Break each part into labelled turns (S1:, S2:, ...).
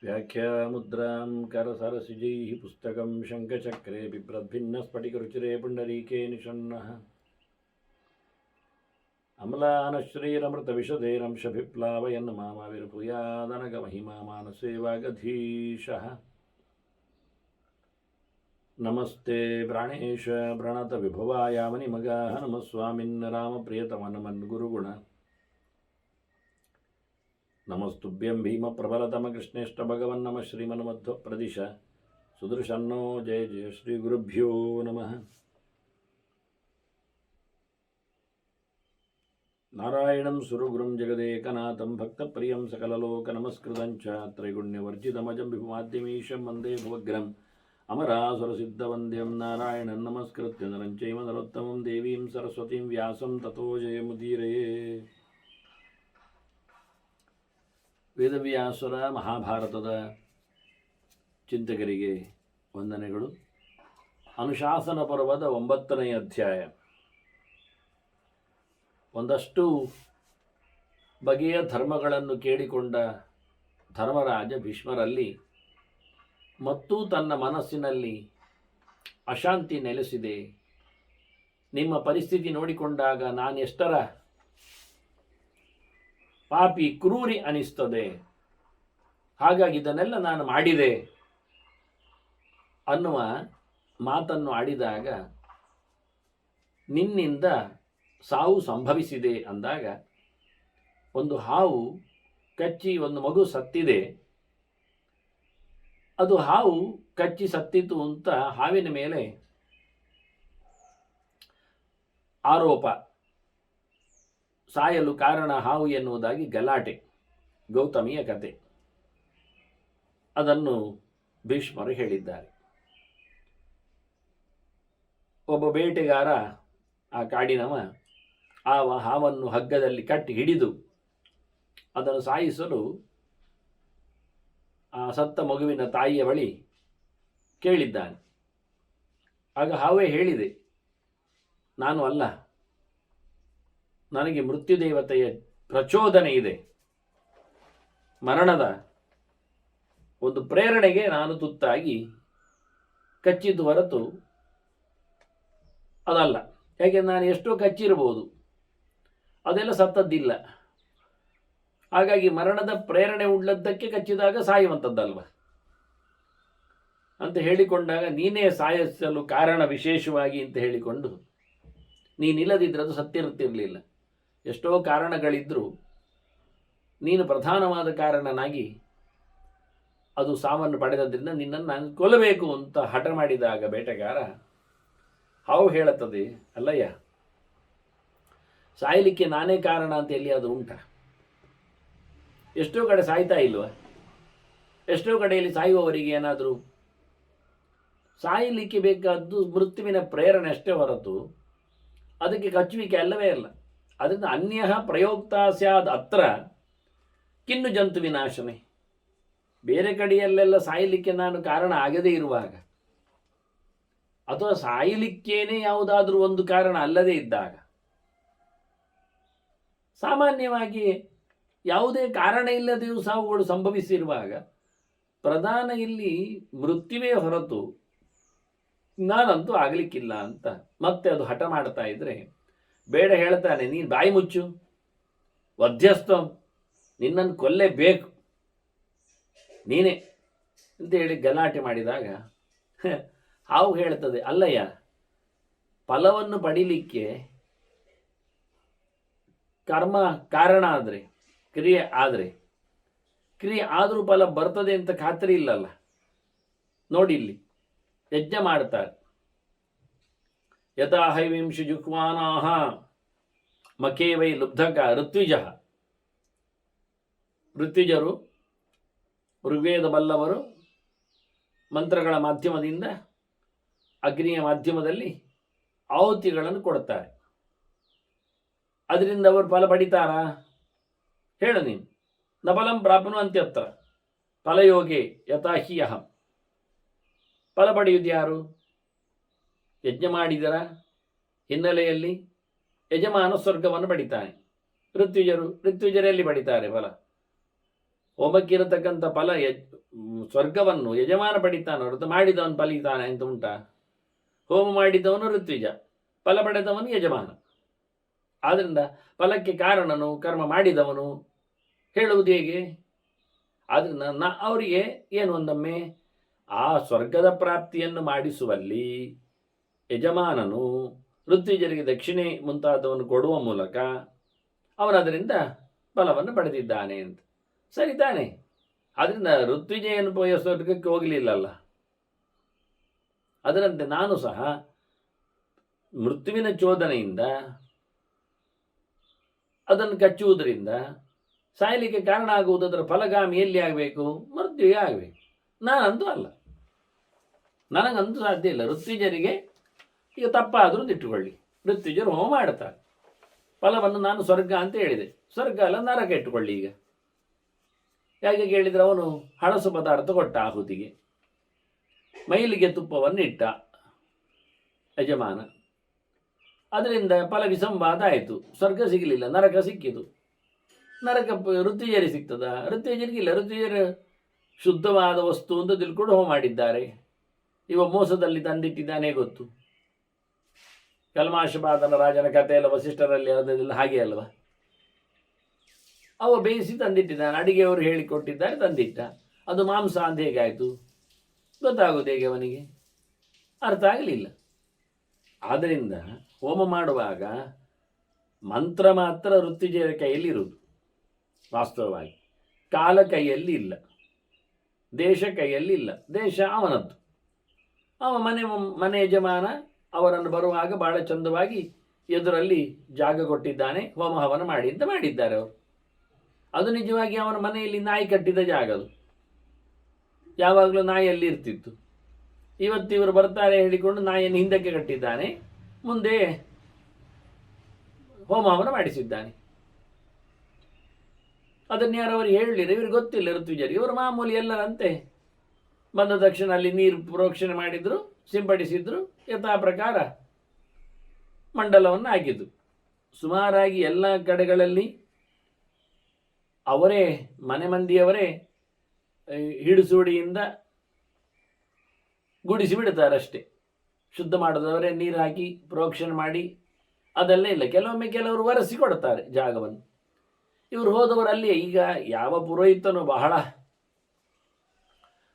S1: व्याख्यामुद्रां करसरसिजैः पुस्तकं शङ्खचक्रे बिभ्रद्भिन्नस्फटिकरुचिरे पुण्डरीके निषण्णः अम्लानश्रीरमृतविशदेरंशभिप्लावयन् मामाविर्भूयादनगमहिमा मानसे वागधीशः नमस्ते प्राणेश प्रणतविभवायामनिमगाः नमः स्वामिन् रामप्रियतमनमन् गुरुगुण नमस्तुभ्यं भीमप्रबलतमकृष्णेष्टभगवन् नमः श्रीमन्मध्वप्रदिश सुदर्शन्नो जय जय श्रीगुरुभ्यो नमः नारायणं सुरगुरुं जगदेकनाथं भक्तप्रियं सकललोकनमस्कृतं च त्रैगुण्यवर्जितमजं विभुमाद्यमीशं वन्दे भवग्रम् अमरासुरसिद्धवन्द्यं नारायणं नमस्कृत्य नरं चैव नरोत्तमं देवीं सरस्वतीं व्यासं ततो जयमुदीरये ವೇದವ್ಯಾಸರ ಮಹಾಭಾರತದ ಚಿಂತಕರಿಗೆ ವಂದನೆಗಳು. ಅನುಶಾಸನ ಪರ್ವದ 9ನೇ ಅಧ್ಯಾಯ. ಒಂದಷ್ಟು ಬಗೆಯ ಧರ್ಮಗಳನ್ನು ಕೇಳಿಕೊಂಡ ಧರ್ಮರಾಜ ಭೀಷ್ಮರಲ್ಲಿ ಮತ್ತು ತನ್ನ ಮನಸ್ಸಿನಲ್ಲಿ ಅಶಾಂತಿ ನೆಲೆಸಿದೆ. ನಿಮ್ಮ ಪರಿಸ್ಥಿತಿ ನೋಡಿಕೊಂಡಾಗ ನಾನೆಷ್ಟರ ಪಾಪಿ ಕ್ರೂರಿ ಅನಿಸ್ತದೆ, ಹಾಗಾಗಿ ಇದನ್ನೆಲ್ಲ ನಾನು ಮಾಡಿದೆ ಅನ್ನುವ ಮಾತನ್ನು ಆಡಿದಾಗ ನಿನ್ನಿಂದ ಸಾವು ಸಂಭವಿಸಿದೆ ಅಂದಾಗ ಒಂದು ಹಾವು ಕಚ್ಚಿ ಒಂದು ಮಗು ಸತ್ತಿದೆ, ಅದು ಹಾವು ಕಚ್ಚಿ ಸತ್ತಿತು ಅಂತ ಹಾವಿನ ಮೇಲೆ ಆರೋಪ, ಸಾಯಲು ಕಾರಣ ಹಾವು ಎನ್ನುವುದಾಗಿ ಗಲಾಟೆ, ಗೌತಮಿಯ ಕತೆ. ಅದನ್ನು ಭೀಷ್ಮರು ಹೇಳಿದ್ದಾರೆ. ಒಬ್ಬ ಬೇಟೆಗಾರ, ಆ ಕಾಡಿನವ, ಆ ಹಾವನ್ನು ಹಗ್ಗದಲ್ಲಿ ಕಟ್ಟಿ ಹಿಡಿದು ಅದನ್ನು ಸಾಯಿಸಲು ಆ ಸತ್ತ ಮಗುವಿನ ತಾಯಿಯ ಬಳಿ ಕೇಳಿದ್ದಾನೆ. ಆಗ ಹಾವೇ ಹೇಳಿದೆ, ನಾನು ಅಲ್ಲ, ನನಗೆ ಮೃತ್ಯುದೇವತೆಯ ಪ್ರಚೋದನೆ ಇದೆ, ಮರಣದ ಒಂದು ಪ್ರೇರಣೆಗೆ ನಾನು ತುತ್ತಾಗಿ ಕಚ್ಚಿದ್ದು ಹೊರತು ಅದಲ್ಲ. ಯಾಕೆಂದ್ರೆ ನಾನು ಎಷ್ಟೋ ಕಚ್ಚಿರಬಹುದು, ಅದೆಲ್ಲ ಸತ್ತದ್ದಿಲ್ಲ. ಹಾಗಾಗಿ ಮರಣದ ಪ್ರೇರಣೆ ಉಳ್ಳದ್ದಕ್ಕೆ ಕಚ್ಚಿದಾಗ ಸಾಯುವಂಥದ್ದಲ್ವ ಅಂತ ಹೇಳಿಕೊಂಡಾಗ, ನೀನೇ ಸಾಯಿಸಲು ಕಾರಣ ವಿಶೇಷವಾಗಿ ಅಂತ ಹೇಳಿಕೊಂಡು ನೀನಿಲ್ಲದಿದ್ದರೆ ಅದು ಸತ್ತಿರುತ್ತಿರಲಿಲ್ಲ. ಎಷ್ಟೋ ಕಾರಣಗಳಿದ್ದರೂ ನೀನು ಪ್ರಧಾನವಾದ ಕಾರಣನಾಗಿ ಅದು ಸಾವನ್ನು ಪಡೆದದ್ರಿಂದ ನಿನ್ನನ್ನು ನಾನು ಕೊಲ್ಲಬೇಕು ಅಂತ ಹಠ ಮಾಡಿದಾಗ ಬೇಟೆಗಾರ, ಹಾವು ಹೇಳುತ್ತದೆ, ಅಲ್ಲಯ್ಯ, ಸಾಯಲಿಕ್ಕೆ ನಾನೇ ಕಾರಣ ಅಂತ ಎಲ್ಲಿ ಅದು ಉಂಟ? ಎಷ್ಟೋ ಕಡೆ ಸಾಯ್ತಾ ಇಲ್ವ? ಎಷ್ಟೋ ಕಡೆಯಲ್ಲಿ ಸಾಯುವವರಿಗೆ ಏನಾದರೂ ಸಾಯಲಿಕ್ಕೆ ಬೇಕಾದ್ದು ಮೃತ್ಯುವಿನ ಪ್ರೇರಣೆ ಅಷ್ಟೇ ಹೊರತು ಅದಕ್ಕೆ ಕಚ್ಚುವಿಕೆ ಅಲ್ಲವೇ ಅಲ್ಲ. ಅದರಿಂದ ಅನ್ಯ ಪ್ರಯೋಕ್ತ ಸ್ಯಾದ್ ಅತ್ರ ಕಿನ್ನು ಜಂತು ವಿನಾಶನೆ. ಬೇರೆ ಕಡೆಯಲ್ಲೆಲ್ಲ ಸಾಯಲಿಕ್ಕೆ ನಾನು ಕಾರಣ ಆಗದೇ ಇರುವಾಗ, ಅಥವಾ ಸಾಯಲಿಕ್ಕೇನೆ ಯಾವುದಾದ್ರೂ ಒಂದು ಕಾರಣ ಅಲ್ಲದೇ ಇದ್ದಾಗ, ಸಾಮಾನ್ಯವಾಗಿ ಯಾವುದೇ ಕಾರಣ ಇಲ್ಲದೆಯೂ ಸಾವುಗಳು ಸಂಭವಿಸಿರುವಾಗ ಪ್ರಧಾನ ಇಲ್ಲಿ ಮೃತ್ಯುವೇ ಹೊರತು ನಾನಂತೂ ಆಗಲಿಕ್ಕಿಲ್ಲ ಅಂತ ಮತ್ತೆ ಅದು ಹಠ ಮಾಡ್ತಾ ಇದ್ರೆ ಬೇಡ ಹೇಳ್ತಾನೆ, ನೀನು ಬಾಯಿ ಮುಚ್ಚು, ವಧ್ಯಸ್ಥ, ನಿನ್ನನ್ನು ಕೊಲ್ಲೇಬೇಕು ನೀನೇ ಅಂತ ಹೇಳಿ ಗಲಾಟೆ ಮಾಡಿದಾಗ ಹಾವು ಹೇಳ್ತದೆ, ಅಲ್ಲಯ್ಯ, ಫಲವನ್ನು ಪಡೀಲಿಕ್ಕೆ ಕರ್ಮ ಕಾರಣ ಆದರೆ, ಕ್ರಿಯೆ ಆದರೆ, ಕ್ರಿಯೆ ಆದರೂ ಫಲ ಬರ್ತದೆ ಅಂತ ಖಾತ್ರಿ ಇಲ್ಲಲ್ಲ. ನೋಡಿ, ಇಲ್ಲಿ ಯಜ್ಞ ಮಾಡ್ತಾರೆ. ಯಥಾ ಹೈವಿಂಶಿ ಜುಕ್ವಾನಾಹ ಮಖೇ ವೈ ಲುಬ್ಧಕ ಋತ್ವಿಜಃ. ಋತ್ವಿಜರು ಋಗ್ವೇದ ಬಲ್ಲವರು ಮಂತ್ರಗಳ ಮಾಧ್ಯಮದಿಂದ ಅಗ್ನಿಯ ಮಾಧ್ಯಮದಲ್ಲಿ ಆಹುತಿಗಳನ್ನು ಕೊಡ್ತಾರೆ. ಅದರಿಂದ ಅವರು ಫಲ ಪಡಿತಾರಾ? ಹೇಳು ನೀನು. ನ ಫಲಂ ಪ್ರಾಪ್ನುವಂತ್ಯತ್ರ ಫಲಯೋಗೆ ಯಥಾ ಹಿ ಅಹಂ. ಫಲ ಪಡೆಯುವುದು ಯಾರು? ಯಜ್ಞ ಮಾಡಿದರ ಹಿನ್ನೆಲೆಯಲ್ಲಿ ಯಜಮಾನ ಸ್ವರ್ಗವನ್ನು ಪಡಿತಾನೆ. ಋತ್ವಿಜರಲ್ಲಿ ಪಡಿತಾರೆ ಫಲ. ಹೋಮಕ್ಕಿರತಕ್ಕಂಥ ಫಲ ಸ್ವರ್ಗವನ್ನು ಯಜಮಾನ ಪಡಿತಾನೆ ಹೊರತು ಮಾಡಿದವನು ಫಲಿತಾನೆ ಅಂತ ಉಂಟಾ? ಹೋಮ ಮಾಡಿದವನು ಋತ್ವಿಜ, ಫಲ ಪಡೆದವನು ಯಜಮಾನ. ಆದ್ದರಿಂದ ಫಲಕ್ಕೆ ಕಾರಣನು ಕರ್ಮ ಮಾಡಿದವನು ಹೇಳುವುದು ಹೇಗೆ? ಆದ್ದರಿಂದ ಅವರಿಗೆ ಏನು ಒಂದೊಮ್ಮೆ ಆ ಸ್ವರ್ಗದ ಪ್ರಾಪ್ತಿಯನ್ನು ಮಾಡಿಸುವಲ್ಲಿ ಯಜಮಾನನು ಋತ್ವಿಜರಿಗೆ ದಕ್ಷಿಣೆ ಮುಂತಾದವನ್ನು ಕೊಡುವ ಮೂಲಕ ಅವನದರಿಂದ ಫಲವನ್ನು ಪಡೆದಿದ್ದಾನೆ ಅಂತ ಸರಿ ತಾನೆ. ಆದ್ದರಿಂದ ಋತ್ವಿಜಯನ್ನು ಸ್ವರ್ಗಕ್ಕೆ ಹೋಗಲಿಲ್ಲಲ್ಲ. ಅದರಂತೆ ನಾನು ಸಹ ಮೃತ್ಯುವಿನ ಚೋದನೆಯಿಂದ ಅದನ್ನು ಕಚ್ಚುವುದರಿಂದ ಸಾಯಲಿಕ್ಕೆ ಕಾರಣ ಆಗುವುದು ಅದರ ಫಲಗಾಮಿ ಎಲ್ಲಿ ಆಗಬೇಕು? ಮೃತ್ಯುವಿಗೆ ಆಗಬೇಕು. ನಾನಂತೂ ಅಲ್ಲ, ನನಗಂತೂ ಸಾಧ್ಯ ಇಲ್ಲ. ಋತ್ವಿಜರಿಗೆ ಈಗ ತಪ್ಪಾದರೂ ಇಟ್ಟುಕೊಳ್ಳಿ, ಋತ್ವಿಜರು ಹೋಮ ಮಾಡ್ತಾರೆ, ಫಲವನ್ನು ನಾನು ಸ್ವರ್ಗ ಅಂತ ಹೇಳಿದೆ, ಸ್ವರ್ಗ ಅಲ್ಲ ನರಕ ಇಟ್ಟುಕೊಳ್ಳಿ. ಈಗ ಯಾಕೆ ಕೇಳಿದರೆ ಅವನು ಹಳಸು ಪದಾರ್ಥ ಕೊಟ್ಟ ಆಹುತಿಗೆ, ಮೈಲಿಗೆ ತುಪ್ಪವನ್ನು ಇಟ್ಟ ಯಜಮಾನ, ಅದರಿಂದ ಫಲ ವಿಸಂವಾದ ಆಯಿತು, ಸ್ವರ್ಗ ಸಿಗಲಿಲ್ಲ, ನರಕ ಸಿಕ್ಕಿತು. ನರಕ ಋತ್ವಿಜರಿಗೆ ಸಿಗ್ತದ? ಋತ್ವಿಜರಿಗಿಲ್ಲ. ಋತ್ವಿಜರು ಶುದ್ಧವಾದ ವಸ್ತು ಅಂತ ತಿಳ್ಕೊಂಡು ಹೋಮ ಮಾಡಿದ್ದಾರೆ. ಇವ ಮೋಸದಲ್ಲಿ ತಂದಿಟ್ಟಿದ್ದಾನೆ ಗೊತ್ತು. ಕಲ್ಮಾಶಪಾದನ ರಾಜನ ಕಥೆ ಎಲ್ಲ ವಸಿಷ್ಠರಲ್ಲಿ ಅದೆಲ್ಲ ಹಾಗೆ ಅಲ್ವಾ? ಅವ ಬೇಯಿಸಿ ತಂದಿಟ್ಟಿದ್ದಾನೆ, ಅಡಿಗೆಯವರು ಹೇಳಿಕೊಟ್ಟಿದ್ದಾರೆ, ತಂದಿಟ್ಟ. ಅದು ಮಾಂಸ ಅಂತ ಹೇಗಾಯಿತು? ಗೊತ್ತಾಗೋದು ಹೇಗೆ ಅವನಿಗೆ? ಅರ್ಥ ಆಗಲಿಲ್ಲ. ಆದ್ದರಿಂದ ಹೋಮ ಮಾಡುವಾಗ ಮಂತ್ರ ಮಾತ್ರ ಋತ್ವಿಜರ ಕೈಯಲ್ಲಿರುವುದು. ವಾಸ್ತವವಾಗಿ ಕಾಲ ಕೈಯಲ್ಲಿ ಇಲ್ಲ, ದೇಶ ಕೈಯಲ್ಲಿ ಇಲ್ಲ. ದೇಶ ಅವನದ್ದು. ಅವ ಮನೆ ಯಜಮಾನ ಅವರನ್ನು ಬರುವಾಗ ಬಹಳ ಚಂದವಾಗಿ ಎದುರಲ್ಲಿ ಜಾಗ ಕೊಟ್ಟಿದ್ದಾನೆ, ಹೋಮ ಹವನ ಮಾಡಿ ಅಂತ ಮಾಡಿದ್ದಾರೆ ಅವರು. ಅದು ನಿಜವಾಗಿ ಅವನ ಮನೆಯಲ್ಲಿ ನಾಯಿ ಕಟ್ಟಿದ ಜಾಗ. ಅದು ಯಾವಾಗಲೂ ನಾಯಿಯಲ್ಲಿ ಇರ್ತಿತ್ತು. ಇವತ್ತು ಬರ್ತಾರೆ ಹೇಳಿಕೊಂಡು ನಾಯಿಯನ್ನು ಹಿಂದಕ್ಕೆ ಕಟ್ಟಿದ್ದಾನೆ, ಮುಂದೆ ಹೋಮ ಹವನ ಮಾಡಿಸಿದ್ದಾನೆ. ಅದನ್ನು ಯಾರವರು ಹೇಳಲಿಲ್ಲ, ಇವ್ರಿಗೆ ಗೊತ್ತಿಲ್ಲ ಋತ್ವಿಜರಿಗೆ. ಇವರು ಮಾಮೂಲಿ ಎಲ್ಲರಂತೆ ಬಂದ ತಕ್ಷಣ ಅಲ್ಲಿ ನೀರು ಪ್ರೋಕ್ಷಣೆ ಮಾಡಿದ್ರು, ಸಿಂಪಡಿಸಿದ್ರು, ಯಥಾ ಪ್ರಕಾರ ಮಂಡಲವನ್ನು ಹಾಕಿದ್ದು. ಸುಮಾರಾಗಿ ಎಲ್ಲ ಕಡೆಗಳಲ್ಲಿ ಅವರೇ ಮನೆ ಮಂದಿಯವರೇ ಹಿಡಿಸುಡಿಯಿಂದ ಗುಡಿಸಿ ಬಿಡ್ತಾರಷ್ಟೇ. ಶುದ್ಧ ಮಾಡೋದವರೇ ನೀರು ಹಾಕಿ ಪ್ರೋಕ್ಷಣೆ ಮಾಡಿ ಅದೆಲ್ಲ ಇಲ್ಲ. ಕೆಲವೊಮ್ಮೆ ಕೆಲವರು ಒರೆಸಿ ಕೊಡ್ತಾರೆ ಜಾಗವನ್ನು. ಇವರು ಹೋದವರಲ್ಲಿ ಈಗ ಯಾವ ಪುರೋಹಿತನು ಬಹಳ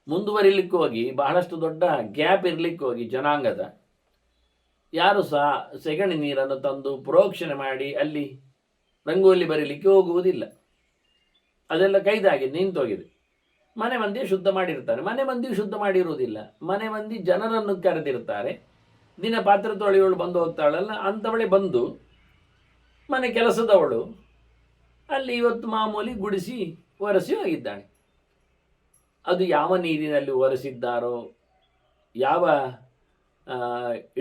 S1: ಮುಂದುವರಿಲಿಕ್ಕೆ ಹೋಗಿ, ಬಹಳಷ್ಟು ದೊಡ್ಡ ಗ್ಯಾಪ್ ಇರಲಿಕ್ಕೆ ಹೋಗಿ ಜನಾಂಗದ ಯಾರು ಸಹ ಸೆಗಣಿ ನೀರನ್ನು ತಂದು ಪ್ರೋಕ್ಷಣೆ ಮಾಡಿ ಅಲ್ಲಿ ರಂಗೋಲಿ ಬರೀಲಿಕ್ಕೆ ಹೋಗುವುದಿಲ್ಲ. ಅದೆಲ್ಲ ಕೈದಾಗಿ ನಿಂತೋಗಿದೆ. ಮನೆ ಮಂದಿ ಶುದ್ಧ ಮಾಡಿರ್ತಾರೆ. ಮನೆ ಮಂದಿ ಶುದ್ಧ ಮಾಡಿರುವುದಿಲ್ಲ. ಮನೆ ಮಂದಿ ಜನರನ್ನು ಕರೆದಿರ್ತಾರೆ. ದಿನ ಪಾತ್ರೆ ತೊಳೆಯೋಳು ಬಂದು ಹೋಗ್ತಾಳಲ್ಲ, ಅಂಥವಳೆ ಬಂದು ಮನೆ ಕೆಲಸದವಳು ಅಲ್ಲಿ ಇವತ್ತು ಮಾಮೂಲಿ ಗುಡಿಸಿ ಒರೆಸಿ ಹೋಗಿದ್ದಾಳೆ. ಅದು ಯಾವ ನೀರಿನಲ್ಲಿ ಒರೆಸಿದ್ದಾರೋ, ಯಾವ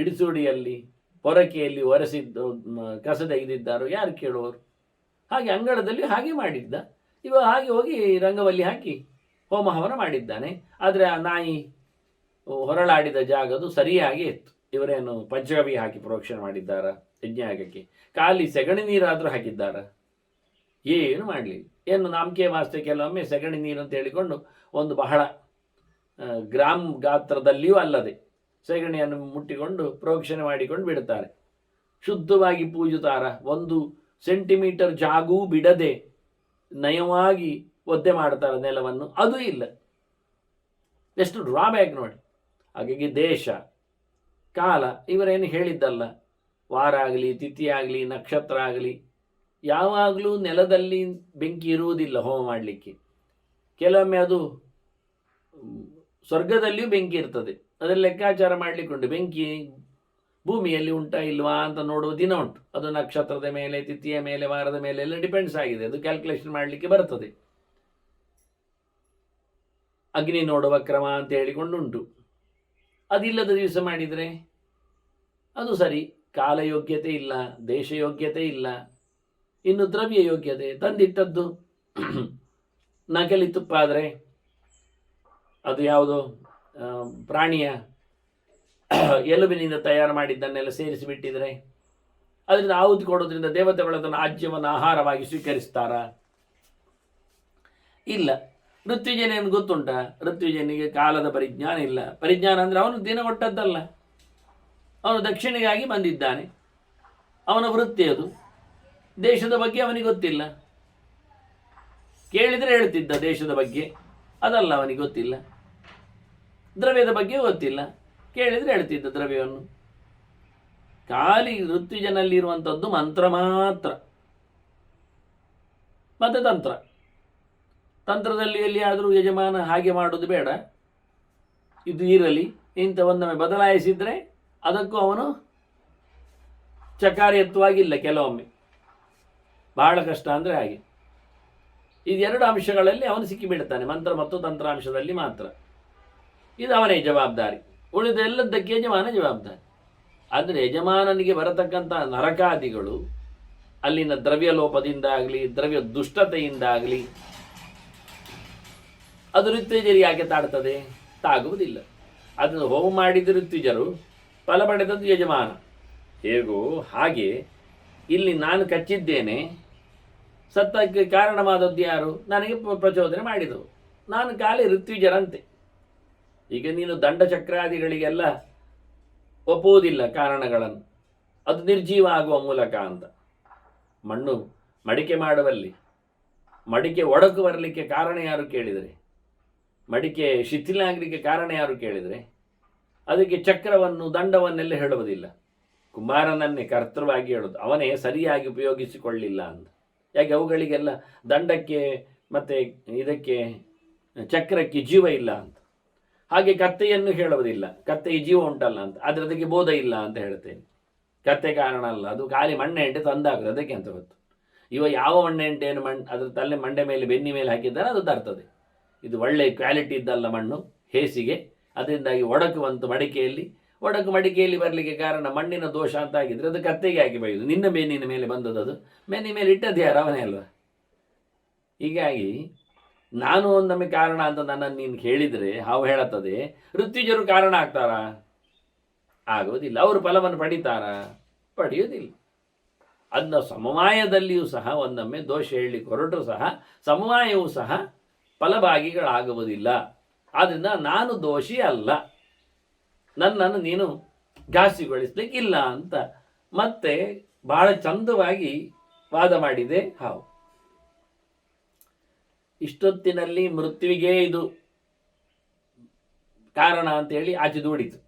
S1: ಇಡಿಸುಡಿಯಲ್ಲಿ ಪೊರಕೆಯಲ್ಲಿ ಒರೆಸಿದ್ದು ಕಸ ತೆಗೆದಿದ್ದಾರೋ ಯಾರು ಕೇಳುವರು? ಹಾಗೆ ಅಂಗಳದಲ್ಲಿ ಹಾಗೆ ಮಾಡಿದ್ದ. ಇವಾಗ ಹಾಗೆ ಹೋಗಿ ರಂಗವಲ್ಲಿ ಹಾಕಿ ಹೋಮ ಹವನ ಮಾಡಿದ್ದಾನೆ. ಆದರೆ ಆ ನಾಯಿ ಹೊರಳಾಡಿದ ಜಾಗದು ಸರಿಯಾಗಿ ಇತ್ತು. ಇವರೇನು ಪಂಚಗವಿ ಹಾಕಿ ಪ್ರೋಕ್ಷಣೆ ಮಾಡಿದ್ದಾರ ಯಜ್ಞಯಾಗಕ್ಕೆ? ಖಾಲಿ ಸೆಗಣಿ ನೀರಾದರೂ ಹಾಕಿದ್ದಾರ? ಏನು ಮಾಡಲಿಲ್ಲ. ಏನು ನಾಮಕೆ ವಾಸ್ತೆ ಕೆಲವೊಮ್ಮೆ ಸೆಗಣಿ ನೀರು ಅಂತ ಹೇಳಿಕೊಂಡು ಒಂದು ಬಹಳ ಗ್ರಾಮ್ ಗಾತ್ರದಲ್ಲಿಯೂ ಅಲ್ಲದೆ ಸೆಗಣಿಯನ್ನು ಮುಟ್ಟಿಕೊಂಡು ಪ್ರೋಕ್ಷಣೆ ಮಾಡಿಕೊಂಡು ಬಿಡುತ್ತಾರೆ. ಶುದ್ಧವಾಗಿ ಪೂಜುತ್ತಾರ. 1 ಸೆಂಟಿಮೀಟರ್ ಜಾಗೂ ಬಿಡದೆ ನಯವಾಗಿ ಒದ್ದೆ ಮಾಡ್ತಾರೆ ನೆಲವನ್ನು. ಅದು ಇಲ್ಲ. ಎಷ್ಟು ಡ್ರಾಬ್ಯಾಕ್ ನೋಡಿ. ಹಾಗಾಗಿ ದೇಶ ಕಾಲ ಇವರೇನು ಹೇಳಿದ್ದಲ್ಲ, ವಾರ ಆಗಲಿ ತಿಥಿ ಆಗಲಿ ನಕ್ಷತ್ರ ಆಗಲಿ ಯಾವಾಗಲೂ ನೆಲದಲ್ಲಿ ಬೆಂಕಿ ಇರುವುದಿಲ್ಲ ಹೋಮ ಮಾಡಲಿಕ್ಕೆ. ಕೆಲವೊಮ್ಮೆ ಅದು ಸ್ವರ್ಗದಲ್ಲಿಯೂ ಬೆಂಕಿ ಇರ್ತದೆ. ಅದನ್ನು ಲೆಕ್ಕಾಚಾರ ಮಾಡಲಿಕ್ಕುಂಟು. ಬೆಂಕಿ ಭೂಮಿಯಲ್ಲಿ ಉಂಟಾ ಇಲ್ವಾ ಅಂತ ನೋಡುವ ದಿನ ಉಂಟು. ಅದು ನಕ್ಷತ್ರದ ಮೇಲೆ, ತಿಥಿಯ ಮೇಲೆ, ವಾರದ ಮೇಲೆ ಎಲ್ಲ ಡಿಪೆಂಡ್ಸ್ ಆಗಿದೆ. ಅದು ಕ್ಯಾಲ್ಕುಲೇಷನ್ ಮಾಡಲಿಕ್ಕೆ ಬರ್ತದೆ. ಅಗ್ನಿ ನೋಡುವ ಕ್ರಮ ಅಂತ ಹೇಳಿಕೊಂಡುಂಟು. ಅದಿಲ್ಲದ ದಿವಸ ಮಾಡಿದರೆ ಅದು ಸರಿ. ಕಾಲ ಯೋಗ್ಯತೆ ಇಲ್ಲ, ದೇಶ ಯೋಗ್ಯತೆ ಇಲ್ಲ, ಇನ್ನು ದ್ರವ್ಯ ಯೋಗ್ಯತೆ. ತಂದಿಟ್ಟದ್ದು ನಕಲಿ ತುಪ್ಪ ಆದರೆ, ಅದು ಯಾವುದೋ ಪ್ರಾಣಿಯ ಎಲುಬಿನಿಂದ ತಯಾರು ಮಾಡಿದ್ದನ್ನೆಲ್ಲ ಸೇರಿಸಿಬಿಟ್ಟಿದರೆ ಅದರಿಂದ ಆಹುತಿ ಕೊಡೋದ್ರಿಂದ ದೇವತೆಗಳು ಅದನ್ನು ಆಜ್ಯವನ್ನು ಆಹಾರವಾಗಿ ಸ್ವೀಕರಿಸ್ತಾರಾ? ಇಲ್ಲ. ಋತ್ವಿಜನೇನು ಗೊತ್ತುಂಟ? ಋತ್ವಿಜನಿಗೆ ಕಾಲದ ಪರಿಜ್ಞಾನ ಇಲ್ಲ. ಪರಿಜ್ಞಾನ ಅಂದರೆ ಅವನು ದಿನ ಕೊಟ್ಟದ್ದಲ್ಲ, ಅವನು ದಕ್ಷಿಣೆಗಾಗಿ ಬಂದಿದ್ದಾನೆ, ಅವನ ವೃತ್ತಿ ಅದು. ದೇಶದ ಬಗ್ಗೆ ಅವನಿಗೆ ಗೊತ್ತಿಲ್ಲ. ಕೇಳಿದರೆ ಹೇಳ್ತಿದ್ದ ದೇಶದ ಬಗ್ಗೆ, ಅದಲ್ಲ ಅವನಿಗೆ ಗೊತ್ತಿಲ್ಲ. ದ್ರವ್ಯದ ಬಗ್ಗೆ ಗೊತ್ತಿಲ್ಲ, ಕೇಳಿದರೆ ಹೇಳ್ತಿದ್ದ ದ್ರವ್ಯವನ್ನು. ಖಾಲಿ ಋತ್ವಿಜನಲ್ಲಿರುವಂಥದ್ದು ಮಂತ್ರ ಮಾತ್ರ, ಮತ್ತು ತಂತ್ರ. ತಂತ್ರದಲ್ಲಿ ಎಲ್ಲಿಯಾದರೂ ಯಜಮಾನ ಹಾಗೆ ಮಾಡೋದು ಬೇಡ, ಇದು ಇರಲಿ ಇಂಥ ಒಂದೊಮ್ಮೆ ಬದಲಾಯಿಸಿದರೆ ಅದಕ್ಕೂ ಅವನು ಚಕಾರಿಯತ್ವಾಗಿಲ್ಲ. ಕೆಲವೊಮ್ಮೆ ಬಹಳ ಕಷ್ಟ ಅಂದರೆ ಹಾಗೆ. ಇದೆರಡು ಅಂಶಗಳಲ್ಲಿ ಅವನು ಸಿಕ್ಕಿಬಿಡ್ತಾನೆ, ಮಂತ್ರ ಮತ್ತು ತಂತ್ರಾಂಶದಲ್ಲಿ ಮಾತ್ರ. ಇದು ಅವನೇ ಜವಾಬ್ದಾರಿ. ಉಳಿದ ಎಲ್ಲದಕ್ಕೆ ಯಜಮಾನ ಜವಾಬ್ದಾರಿ. ಆದರೆ ಯಜಮಾನನಿಗೆ ಬರತಕ್ಕಂಥ ನರಕಾದಿಗಳು ಅಲ್ಲಿನ ದ್ರವ್ಯ ಲೋಪದಿಂದಾಗಲಿ ದ್ರವ್ಯ ದುಷ್ಟತೆಯಿಂದಾಗಲಿ ಅದು ಋತ್ವಿಜರು ಯಾಕೆ ತಾಡ್ತದೆ? ತಾಗುವುದಿಲ್ಲ. ಅದನ್ನು ಹೋಮ ಮಾಡಿದ ಋತ್ವಿಜರು, ಫಲ ಪಡೆದದ್ದು ಯಜಮಾನ. ಹೇಗೋ ಹಾಗೆ ಇಲ್ಲಿ ನಾನು ಕಚ್ಚಿದ್ದೇನೆ, ಸತ್ತಕ್ಕೆ ಕಾರಣವಾದದ್ದು ಯಾರು? ನನಗೆ ಪ್ರಚೋದನೆ ಮಾಡಿದವು. ನಾನು ಖಾಲಿ ಋತ್ವಿಜರಂತೆ. ಈಗ ನೀನು ದಂಡಚಕ್ರಾದಿಗಳಿಗೆಲ್ಲ ಒಪ್ಪುವುದಿಲ್ಲ ಕಾರಣಗಳನ್ನು, ಅದು ನಿರ್ಜೀವ ಆಗುವ ಮೂಲಕ ಅಂತ. ಮಣ್ಣು ಮಡಿಕೆ ಮಾಡುವಲ್ಲಿ ಮಡಿಕೆ ಒಡಕು ಬರಲಿಕ್ಕೆ ಕಾರಣ ಯಾರು ಕೇಳಿದರೆ, ಮಡಿಕೆ ಶಿಥಿಲ ಆಗಲಿಕ್ಕೆ ಕಾರಣ ಯಾರು ಕೇಳಿದರೆ, ಅದಕ್ಕೆ ಚಕ್ರವನ್ನು ದಂಡವನ್ನೆಲ್ಲ ಹೇಳುವುದಿಲ್ಲ, ಕುಂಬಾರನನ್ನೇ ಕರ್ತೃವಾಗಿ ಹೇಳೋದು. ಅವನೇ ಸರಿಯಾಗಿ ಉಪಯೋಗಿಸಿಕೊಳ್ಳಿಲ್ಲ ಅಂತ. ಯಾಕೆ ಅವುಗಳಿಗೆಲ್ಲ ದಂಡಕ್ಕೆ ಮತ್ತು ಇದಕ್ಕೆ ಚಕ್ರಕ್ಕೆ ಜೀವ ಇಲ್ಲ ಅಂತ. ಹಾಗೆ ಕತ್ತೆಯನ್ನು ಹೇಳುವುದಿಲ್ಲ, ಕತ್ತೆಗೆ ಜೀವ ಉಂಟಲ್ಲ ಅಂತ, ಆದರೆ ಅದಕ್ಕೆ ಬೋಧ ಇಲ್ಲ ಅಂತ ಹೇಳ್ತೇನೆ. ಕತ್ತೆ ಕಾರಣ ಅಲ್ಲ, ಅದು ಖಾಲಿ ಮಣ್ಣೆ ಎಂಟೆ ತಂದಾಗುದು. ಅದಕ್ಕೆ ಅಂತ ಗೊತ್ತು. ಯಾವ ಮಣ್ಣೆ ಎಂಟೇನು ಅದ್ರ ತಲೆ ಮಂಡೆ ಮೇಲೆ ಬೆನ್ನಿ ಮೇಲೆ ಹಾಕಿದ್ದಾರೆ ಅದು ತರ್ತದೆ. ಇದು ಒಳ್ಳೆ ಕ್ವಾಲಿಟಿ ಇದ್ದಲ್ಲ ಮಣ್ಣು, ಹೇಸಿಗೆ. ಅದರಿಂದಾಗಿ ಒಡಕು ಬಂತು ಮಡಿಕೆಯಲ್ಲಿ. ಒಡಕು ಮಡಿಕೆಯಲ್ಲಿ ಬರಲಿಕ್ಕೆ ಕಾರಣ ಮಣ್ಣಿನ ದೋಷ ಅಂತ ಆಗಿದ್ರೆ ಅದು ಕತ್ತೆಗೆ ಹಾಕಿ ಬೈದು, ನಿನ್ನ ಬೆನ್ನಿನ ಮೇಲೆ ಬಂದದ್ದು, ಅದು ಬೆನ್ನಿ ಮೇಲೆ ಇಟ್ಟದ್ದು ಯಾರು? ಅವನೇ ಅಲ್ವ. ಹೀಗಾಗಿ ನಾನು ಒಂದೊಮ್ಮೆ ಕಾರಣ ಅಂತ ನನ್ನನ್ನು ನೀನು ಹೇಳಿದರೆ ಹಾವು ಹೇಳುತ್ತದೆ, ಋತ್ವಿಜರು ಕಾರಣ ಆಗ್ತಾರಾ? ಆಗುವುದಿಲ್ಲ. ಅವರು ಫಲವನ್ನು ಪಡಿತಾರಾ? ಪಡೆಯುವುದಿಲ್ಲ. ಅದನ್ನ ಸಮವಾಯದಲ್ಲಿಯೂ ಸಹ ಒಂದೊಮ್ಮೆ ದೋಷ ಹೇಳಲಿಕ್ಕೆ ಹೊರಟರು ಸಹ ಸಮವಾಯವೂ ಸಹ ಫಲಭಾಗಿಗಳಾಗುವುದಿಲ್ಲ. ಆದ್ದರಿಂದ ನಾನು ದೋಷಿ ಅಲ್ಲ, ನನ್ನನ್ನು ನೀನು ಘಾಸಿಗೊಳಿಸ್ಲಿಕ್ಕಿಲ್ಲ ಅಂತ ಮತ್ತೆ ಬಹಳ ಚಂದವಾಗಿ ವಾದ ಮಾಡಿದೆ ಹಾವು. ಇಷ್ಟೊತ್ತಿನಲ್ಲಿ ಮೃತ್ಯುವಿಗೆ ಇದು ಕಾರಣ ಅಂತೇಳಿ ಆಚೆ ದೂಡಿತು.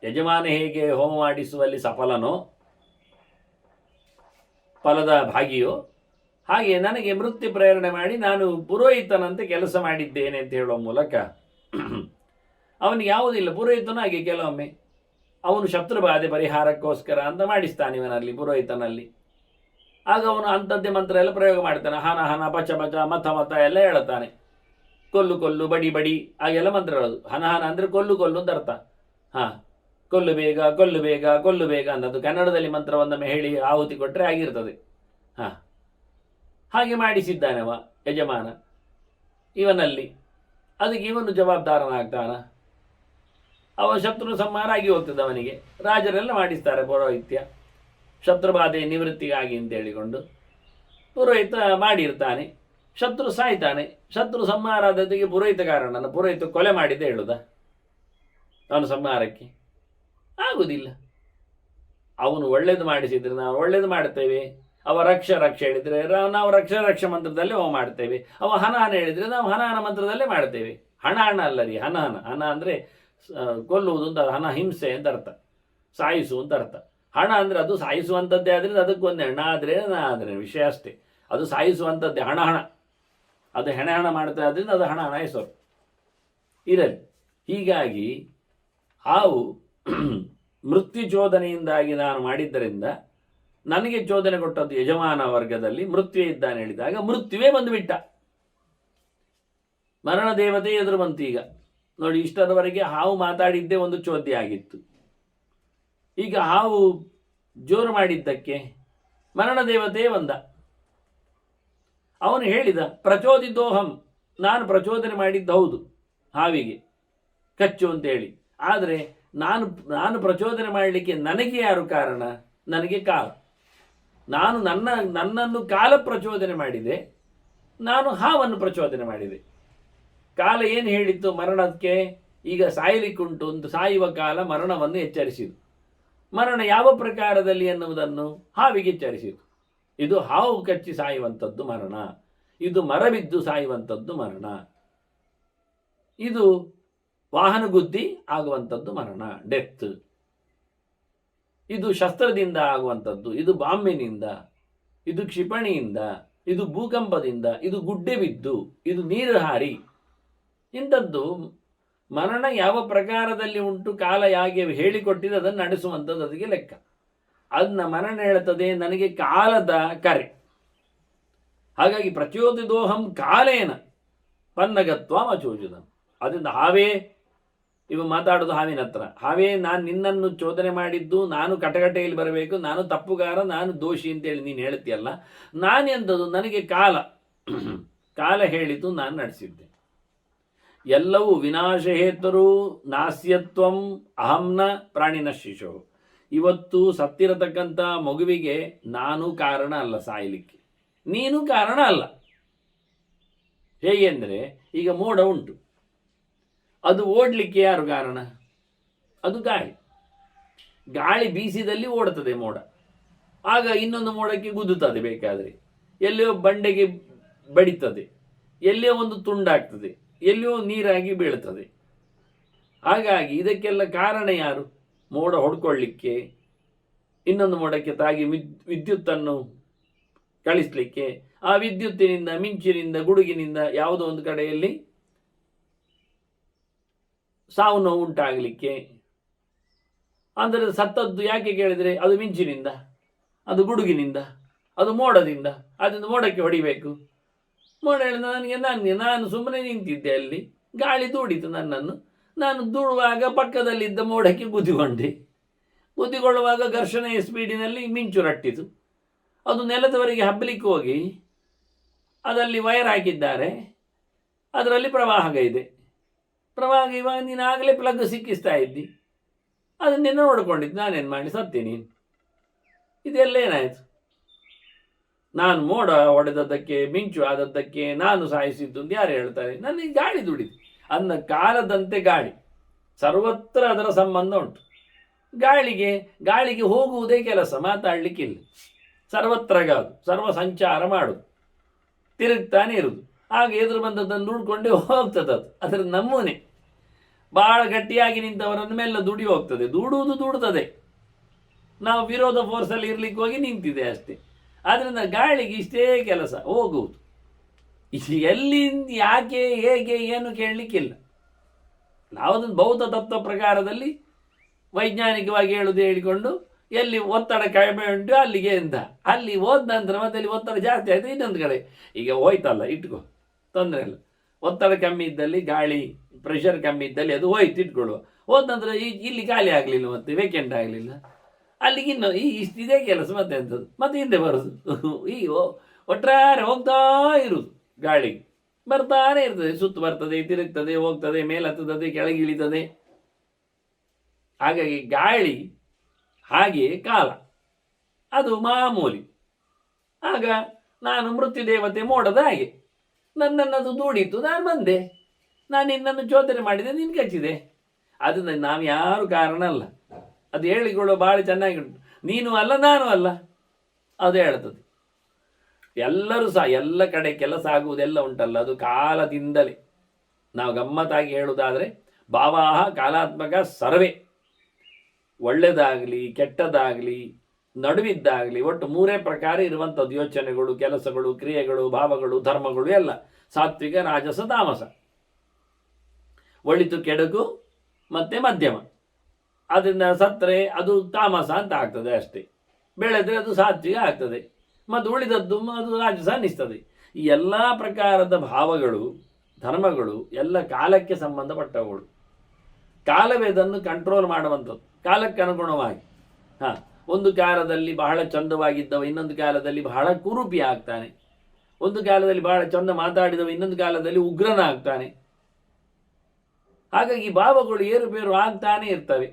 S1: ಯಜಮಾನ ಹೇಗೆ ಹೋಮ ಮಾಡಿಸುವಲ್ಲಿ ಸಫಲನೋ, ಫಲದ ಭಾಗಿಯೋ, ಹಾಗೆ ನನಗೆ ಮೃತ್ಯು ಪ್ರೇರಣೆ ಮಾಡಿ ನಾನು ಪುರೋಹಿತನಂತೆ ಕೆಲಸ ಮಾಡಿದ್ದೇನೆ ಅಂತ ಹೇಳುವ ಮೂಲಕ ಅವನಿಗೆ ಯಾವುದಿಲ್ಲ. ಪುರೋಹಿತನು ಹಾಗೆ ಕೆಲವೊಮ್ಮೆ ಅವನು ಶತ್ರುಬಾಧೆ ಪರಿಹಾರಕ್ಕೋಸ್ಕರ ಅಂತ ಮಾಡಿಸ್ತಾನೆ ಇವನಲ್ಲಿ, ಪುರೋಹಿತನಲ್ಲಿ. ಆಗ ಅವನು ಅಂಥದ್ದೇ ಮಂತ್ರ ಎಲ್ಲ ಪ್ರಯೋಗ ಮಾಡ್ತಾನೆ. ಹನ ಹನ ಪಚ ಪಚ ಮತ ಮತ ಎಲ್ಲ ಹೇಳುತ್ತಾನೆ. ಕೊಲ್ಲು ಕೊಲ್ಲು ಬಡಿ ಬಡಿ ಹಾಗೆಲ್ಲ ಮಂತ್ರ ಹೇಳೋದು. ಹನ ಹನ ಅಂದರೆ ಕೊಲ್ಲು ಕೊಲ್ಲು ಅಂತ ಅರ್ಥ. ಕೊಲ್ಲು ಬೇಗ ಕೊಲ್ಲು ಬೇಗ ಕೊಲ್ಲು ಬೇಗ ಅಂತದ್ದು ಕನ್ನಡದಲ್ಲಿ ಮಂತ್ರವೊಂದೊಮ್ಮೆ ಹೇಳಿ ಆಹುತಿ ಕೊಟ್ಟರೆ ಆಗಿರ್ತದೆ. ಹಾಗೆ ಮಾಡಿಸಿದ್ದಾನವ ಯಜಮಾನ ಇವನಲ್ಲಿ. ಅದಕ್ಕೆ ಇವನು ಜವಾಬ್ದಾರನಾಗ್ತಾನ. ಅವ ಶತ್ರು ಸಂಹಾರ ಆಗಿ ಹೋಗ್ತದೆ ಅವನಿಗೆ. ರಾಜರೆಲ್ಲ ಮಾಡಿಸ್ತಾರೆ ಪೌರೋಹಿತ್ಯ, ಶತ್ರುಬಾಧೆ ನಿವೃತ್ತಿಗಾಗಿ ಅಂತ ಹೇಳಿಕೊಂಡು ಪುರೋಹಿತ ಮಾಡಿರ್ತಾನೆ. ಶತ್ರು ಸಾಯ್ತಾನೆ. ಶತ್ರು ಸಂಹಾರ ಆದದಿಗೆ ಪುರೋಹಿತ ಕಾರಣ. ಪುರೋಹಿತ ಕೊಲೆ ಮಾಡಿದ್ದೆ ಹೇಳುದ ಅವನ ಸಂಹಾರಕ್ಕೆ? ಆಗುವುದಿಲ್ಲ. ಅವನು ಒಳ್ಳೇದು ಮಾಡಿಸಿದ್ರೆ ನಾವು ಒಳ್ಳೇದು ಮಾಡ್ತೇವೆ. ಅವ ರಕ್ಷ ಹೇಳಿದರೆ ನಾವು ರಕ್ಷ ಮಂತ್ರದಲ್ಲೇ ಅವ ಮಾಡ್ತೇವೆ. ಅವ ಹನ ಹೇಳಿದರೆ ನಾವು ಹನ ಮಂತ್ರದಲ್ಲೇ ಮಾಡ್ತೇವೆ. ಹಣ ಅಲ್ಲ ರೀ, ಹನ ಅಂದರೆ ಕೊಲ್ಲುವುದು ಅಂತ, ಹನ ಹಿಂಸೆ ಅಂತ ಅರ್ಥ, ಸಾಯಿಸು ಅಂತ ಅರ್ಥ. ಹಣ ಅಂದರೆ ಅದು ಸಾಯಿಸುವಂಥದ್ದೇ ಆದ್ದರಿಂದ ಅದಕ್ಕೊಂದು ಹಣ ಆದರೆ ವಿಷಯ ಅಷ್ಟೇ. ಅದು ಸಾಯಿಸುವಂಥದ್ದೇ. ಹಣ ಅದು ಹೆಣ ಮಾಡ್ತಾ ಆದ್ದರಿಂದ ಅದು ಹಣ ಹೆಸರು ಇರಲಿ. ಹೀಗಾಗಿ ಹಾವು ಮೃತ್ಯು ಚೋದನೆಯಿಂದಾಗಿ ನಾನು ಮಾಡಿದ್ದರಿಂದ ನನಗೆ ಚೋದನೆ ಕೊಟ್ಟದ್ದು ಯಜಮಾನ ವರ್ಗದಲ್ಲಿ ಮೃತ್ಯುವೇ ಇದ್ದಾನೆ ಹೇಳಿದಾಗ ಮೃತ್ಯುವೇ ಬಂದುಬಿಟ್ಟ. ಮರಣ ದೇವತೆ ಎದುರು ಬಂತು. ಈಗ ನೋಡಿ, ಇಷ್ಟರವರೆಗೆ ಹಾವು ಮಾತಾಡಿದ್ದೇ ಒಂದು ಚೋದ್ಯ ಆಗಿತ್ತು. ಈಗ ಹಾವು ಜೋರು ಮಾಡಿದ್ದಕ್ಕೆ ಮರಣ ದೇವತೆಯೇ ಬಂದ. ಅವನು ಹೇಳಿದ, ಪ್ರಚೋದಿತೋಹಂ, ನಾನು ಪ್ರಚೋದನೆ ಮಾಡಿದ್ದು ಹೌದು ಹಾವಿಗೆ ಕಚ್ಚು ಅಂತೇಳಿ. ಆದರೆ ನಾನು ಪ್ರಚೋದನೆ ಮಾಡಲಿಕ್ಕೆ ನನಗೆ ಯಾರು ಕಾರಣ? ನನಗೆ ಕಾಲ. ನಾನು ನನ್ನನ್ನು ಕಾಲ ಪ್ರಚೋದನೆ ಮಾಡಿದೆ, ನಾನು ಹಾವನ್ನು ಪ್ರಚೋದನೆ ಮಾಡಿದೆ. ಕಾಲ ಏನು ಹೇಳಿತ್ತು ಮರಣಕ್ಕೆ? ಈಗ ಸಾಯಲಿಕ್ಕುಂಟು ಒಂದು ಸಾಯುವ ಕಾಲ ಮರಣವನ್ನು ಎಚ್ಚರಿಸಿತು. ಮರಣ ಯಾವ ಪ್ರಕಾರದಲ್ಲಿ ಎನ್ನುವುದನ್ನು ಹಾವಿಗೆ ಎಚ್ಚರಿಸಿತು. ಇದು ಹಾವು ಕಚ್ಚಿ ಸಾಯುವಂಥದ್ದು ಮರಣ, ಇದು ಮರ ಬಿದ್ದು ಸಾಯುವಂಥದ್ದು ಮರಣ, ಇದು ವಾಹನ ಗುದ್ದಿ ಆಗುವಂಥದ್ದು ಮರಣ, ಡೆತ್. ಇದು ಶಸ್ತ್ರದಿಂದ ಆಗುವಂಥದ್ದು, ಇದು ಬಾಂಬಿನಿಂದ, ಇದು ಕ್ಷಿಪಣಿಯಿಂದ, ಇದು ಭೂಕಂಪದಿಂದ, ಇದು ಗುಡ್ಡೆ ಬಿದ್ದು, ಇದು ನೀರು ಹಾರಿ. ಇಂಥದ್ದು ಮರಣ ಯಾವ ಪ್ರಕಾರದಲ್ಲಿ ಉಂಟು, ಕಾಲ ಯಾಕೆ ಹೇಳಿಕೊಟ್ಟಿದೆ ಅದನ್ನು ನಡೆಸುವಂಥದ್ದು ಅದಕ್ಕೆ ಲೆಕ್ಕ. ಅದನ್ನ ಮರಣ ಹೇಳ್ತದೆ ನನಗೆ ಕಾಲದ ಕರೆ. ಹಾಗಾಗಿ ಪ್ರಚೋದಿದೋಹಂ ಕಾಲೇನ ಪನ್ನಗತ್ವ ಅಚೋಜುದಂ. ಅದರಿಂದ ಹಾವೇ ಇವ ಮಾತಾಡೋದು ಹಾವಿನ ಹತ್ರ. ಹಾವೇ ನಾನು ನಿನ್ನನ್ನು ಚೋದನೆ ಮಾಡಿದ್ದು, ನಾನು ಕಟಕಟೆಯಲ್ಲಿ ಬರಬೇಕು, ನಾನು ತಪ್ಪುಗಾರ, ನಾನು ದೋಷಿ ಅಂತೇಳಿ ನೀನು ಹೇಳ್ತೀಯಲ್ಲ, ನಾನೆಂಥದ್ದು? ನನಗೆ ಕಾಲ ಹೇಳಿತು, ನಾನು ನಡೆಸಿದ್ದೆ. ಎಲ್ಲವೂ ವಿನಾಶಹೇತರು ನಾಸ್ಯತ್ವಂ ಅಹಂನ ಪ್ರಾಣಿನ ಶಿಶು. ಇವತ್ತು ಸತ್ತಿರತಕ್ಕಂಥ ಮಗುವಿಗೆ ನಾನು ಕಾರಣ ಅಲ್ಲ ಸಾಯಲಿಕ್ಕೆ, ನೀನು ಕಾರಣ ಅಲ್ಲ. ಹೇಗೆ ಅಂದರೆ, ಈಗ ಮೋಡ ಉಂಟು, ಅದು ಓಡಲಿಕ್ಕೆ ಯಾರು ಕಾರಣ? ಅದು ಗಾಳಿ. ಗಾಳಿ ಬೀಸಿದಲ್ಲಿ ಓಡುತ್ತದೆ ಮೋಡ, ಆಗ ಇನ್ನೊಂದು ಮೋಡಕ್ಕೆ ಗುದ್ದುತ್ತದೆ, ಬೇಕಾದರೆ ಎಲ್ಲಿಯೋ ಬಂಡೆಗೆ ಬಡಿತದೆ, ಎಲ್ಲಿಯೋ ಒಂದು ತುಂಡಾಗ್ತದೆ, ಎಲ್ಲಿಯೋ ನೀರಾಗಿ ಬೀಳ್ತದೆ. ಹಾಗಾಗಿ ಇದಕ್ಕೆಲ್ಲ ಕಾರಣ ಯಾರು? ಮೋಡ ಹೊಡ್ಕೊಳ್ಳಿಕ್ಕೆ, ಇನ್ನೊಂದು ಮೋಡಕ್ಕೆ ತಾಗಿ ವಿದ್ಯುತ್ತನ್ನು ಕಳಿಸ್ಲಿಕ್ಕೆ, ಆ ವಿದ್ಯುತ್ತಿನಿಂದ, ಮಿಂಚಿನಿಂದ, ಗುಡುಗಿನಿಂದ ಯಾವುದೋ ಒಂದು ಕಡೆಯಲ್ಲಿ ಸಾವು ನೋವು ಉಂಟಾಗಲಿಕ್ಕೆ. ಅಂದರೆ ಸತ್ತದ್ದು ಯಾಕೆ ಕೇಳಿದರೆ, ಅದು ಮಿಂಚಿನಿಂದ, ಅದು ಗುಡುಗಿನಿಂದ, ಅದು ಮೋಡದಿಂದ. ಅದರಿಂದ ಮೋಡಕ್ಕೆ ಹೊಡಿಬೇಕು. ಮೋಡ ಹೇಳಿದ ನಾನು ಸುಮ್ಮನೆ ನಿಂತಿದ್ದೆ, ಅಲ್ಲಿ ಗಾಳಿ ದೂಡಿತು ನನ್ನನ್ನು, ನಾನು ದೂಡುವಾಗ ಪಕ್ಕದಲ್ಲಿದ್ದ ಮೋಡಕ್ಕೆ ಗುದ್ದಿಕೊಳ್ಳುವಾಗ ಘರ್ಷಣೆಯ ಸ್ಪೀಡಿನಲ್ಲಿ ಮಿಂಚು ರಟ್ಟಿತು. ಅದು ನೆಲದವರೆಗೆ ಹಬ್ಬಲಿಕ್ಕೆ ಹೋಗಿ ಅದರಲ್ಲಿ ವೈರ್ ಹಾಕಿದ್ದಾರೆ, ಅದರಲ್ಲಿ ಪ್ರವಾಹ ಇದೆ. ಪ್ರವಾಹ ಇವಾಗ ನೀನು ಆಗಲೇ ಪ್ಲಗ್ ಸಿಕ್ಕಿಸ್ತಾ ಇದ್ದಿ, ಅದನ್ನೆಲ್ಲ ನೋಡ್ಕೊಂಡಿದ್ದು, ನಾನೇನು ಮಾಡಿ ಸತ್ತಿ ನೀನು. ಇದೆಲ್ಲ ಏನಾಯಿತು? ನಾನು ಮೋಡ ಹೊಡೆದದ್ದಕ್ಕೆ, ಮಿಂಚು ಆದದ್ದಕ್ಕೆ ನಾನು ಸಾಯಿಸಿದ್ದು ಅಂತ ಯಾರು ಹೇಳ್ತಾರೆ? ನನಗೆ ಗಾಳಿ ದುಡಿದು. ಅನ್ನ ಕಾಲದಂತೆ ಗಾಳಿ, ಸರ್ವತ್ರ ಅದರ ಸಂಬಂಧ ಉಂಟು. ಗಾಳಿಗೆ ಹೋಗುವುದೇ ಕೆಲಸ, ಮಾತಾಡಲಿಕ್ಕಿಲ್ಲ. ಸರ್ವತ್ರಗಾದು, ಸರ್ವ ಸಂಚಾರ ಮಾಡುದು, ತಿರುಗ್ತಾನೆ ಇರುವುದು. ಆಗ ಎದುರು ಬಂದದ್ದನ್ನು ದುಡ್ಕೊಂಡೇ ಹೋಗ್ತದೆ. ಅದು ಅದರ ನಮೂನೆ. ಭಾಳ ಗಟ್ಟಿಯಾಗಿ ನಿಂತವರನ್ನು ಮೇಲೆ ದುಡಿ ಹೋಗ್ತದೆ, ದೂಡುತ್ತದೆ. ನಾವು ವಿರೋಧ ಫೋರ್ಸಲ್ಲಿ ಇರ್ಲಿಕ್ಕೆ ಹೋಗಿ ನಿಂತಿದೆ ಅಷ್ಟೇ. ಆದ್ದರಿಂದ ಗಾಳಿಗೆ ಇಷ್ಟೇ ಕೆಲಸ, ಹೋಗುವುದು. ಎಲ್ಲಿಂದ, ಯಾಕೆ, ಹೇಗೆ, ಏನು ಕೇಳಲಿಕ್ಕಿಲ್ಲ. ನಾವದನ್ನು ಬೌದ್ಧ ತತ್ವ ಪ್ರಕಾರದಲ್ಲಿ ವೈಜ್ಞಾನಿಕವಾಗಿ ಹೇಳಿಕೊಂಡು ಎಲ್ಲಿ ಒತ್ತಡ ಕಡಿಮೆ ಉಂಟು ಅಲ್ಲಿಗೆ ಅಂತ, ಅಲ್ಲಿ ಹೋದ ನಂತರ ಮತ್ತೆ ಅಲ್ಲಿ ಒತ್ತಡ ಜಾಸ್ತಿ ಆಯಿತು, ಇನ್ನೊಂದು ಕಡೆ ಈಗ ಹೋಯ್ತಲ್ಲ, ಇಟ್ಕೋ, ತೊಂದರೆ ಇಲ್ಲ. ಒತ್ತಡ ಕಮ್ಮಿ ಇದ್ದಲ್ಲಿ, ಗಾಳಿ ಪ್ರೆಷರ್ ಕಮ್ಮಿ ಇದ್ದಲ್ಲಿ ಅದು ಹೋಯ್ತು, ಇಟ್ಕೊಳ್ಳುವ. ಹೋದ ನಂತರ ಇಲ್ಲಿ ಖಾಲಿ ಆಗಲಿಲ್ಲ, ಮತ್ತೆ ವೇಕೆಂಟ್ ಆಗಲಿಲ್ಲ, ಅಲ್ಲಿಗೆ ಇನ್ನು ಇಷ್ಟಿದೆ ಕೆಲಸ, ಮತ್ತೆ ಎಂಥದ್ದು, ಮತ್ತೆ ಹಿಂದೆ ಬರೋದು. ಈ ಒಟ್ಟಾರೆ ಹೋಗ್ತಾ ಇರುವುದು. ಗಾಳಿಗೆ ಬರ್ತಾನೆ ಇರ್ತದೆ, ಸುತ್ತು ಬರ್ತದೆ, ತಿರುಗ್ತದೆ, ಹೋಗ್ತದೆ, ಮೇಲತ್ತದ, ಕೆಳಗೆ ಇಳಿತದೆ. ಹಾಗಾಗಿ ಗಾಳಿ ಹಾಗೆಯೇ ಕಾಲ, ಅದು ಮಾಮೂಲಿ. ಆಗ ನಾನು ಮೃತ್ಯುದೇವತೆ ಮೋಡದ ಹಾಗೆ, ನನ್ನನ್ನದು ದೂಡಿತು, ನಾನು ಬಂದೆ, ನಾನು ನಿನ್ನನ್ನು ಚೋದನೆ ಮಾಡಿದೆ, ನಿನ್ನ ಕಚ್ಚಿದೆ. ಅದನ್ನು ನಾವು ಯಾರು ಕಾರಣ ಅಲ್ಲ. ಅದು ಹೇಳಿಕೊಳ್ಳೋ ಭಾಳ ಚೆನ್ನಾಗಿ ಉಂಟು. ನೀನು ಅಲ್ಲ, ನಾನು ಅಲ್ಲ, ಅದು ಹೇಳ್ತದೆ. ಎಲ್ಲರೂ ಸಹ ಎಲ್ಲ ಕಡೆ ಕೆಲಸ ಆಗುವುದೆಲ್ಲ ಉಂಟಲ್ಲ, ಅದು ಕಾಲದಿಂದಲೇ. ನಾವು ಗಮ್ಮತ್ತಾಗಿ ಹೇಳುವುದಾದರೆ, ಭಾವಾಹ ಕಾಲಾತ್ಮಕ ಸರ್ವೇ, ಒಳ್ಳೆಯದಾಗಲಿ ಕೆಟ್ಟದಾಗಲಿ ನಡುವಿದ್ದಾಗಲಿ ಒಟ್ಟು ಮೂರೇ ಪ್ರಕಾರ ಇರುವಂಥದ್ದು: ಯೋಚನೆಗಳು, ಕೆಲಸಗಳು, ಕ್ರಿಯೆಗಳು, ಭಾವಗಳು, ಧರ್ಮಗಳು ಎಲ್ಲ. ಸಾತ್ವಿಕ, ರಾಜಸ, ತಾಮಸ. ಒಳಿತು ಕೆಡುಕು ಮತ್ತು ಮಧ್ಯಮ. ಅದರಿಂದ ಸತ್ತರೆ ಅದು ತಾಮಸ ಅಂತ ಆಗ್ತದೆ ಅಷ್ಟೇ, ಬೆಳೆದರೆ ಅದು ಸಾತ್ವಿಕ ಆಗ್ತದೆ, ಮತ್ತು ಉಳಿದದ್ದು ಅದು ರಾಜಸ ಅನ್ನಿಸ್ತದೆ. ಈ ಎಲ್ಲ ಪ್ರಕಾರದ ಭಾವಗಳು, ಧರ್ಮಗಳು ಎಲ್ಲ ಕಾಲಕ್ಕೆ ಸಂಬಂಧಪಟ್ಟವುಗಳು. ಕಾಲವೇ ಅದನ್ನು ಕಂಟ್ರೋಲ್ ಮಾಡುವಂಥದ್ದು, ಕಾಲಕ್ಕೆ ಅನುಗುಣವಾಗಿ. ಒಂದು ಕಾಲದಲ್ಲಿ ಬಹಳ ಚಂದವಾಗಿದ್ದವ ಇನ್ನೊಂದು ಕಾಲದಲ್ಲಿ ಬಹಳ ಕುರೂಪಿ ಆಗ್ತಾನೆ. ಒಂದು ಕಾಲದಲ್ಲಿ ಬಹಳ ಚಂದ ಮಾತಾಡಿದವ ಇನ್ನೊಂದು ಕಾಲದಲ್ಲಿ ಉಗ್ರನ ಆಗ್ತಾನೆ. ಹಾಗಾಗಿ ಭಾವಗಳು ಏರುಪೇರು ಆಗ್ತಾನೆ ಇರ್ತವೆ.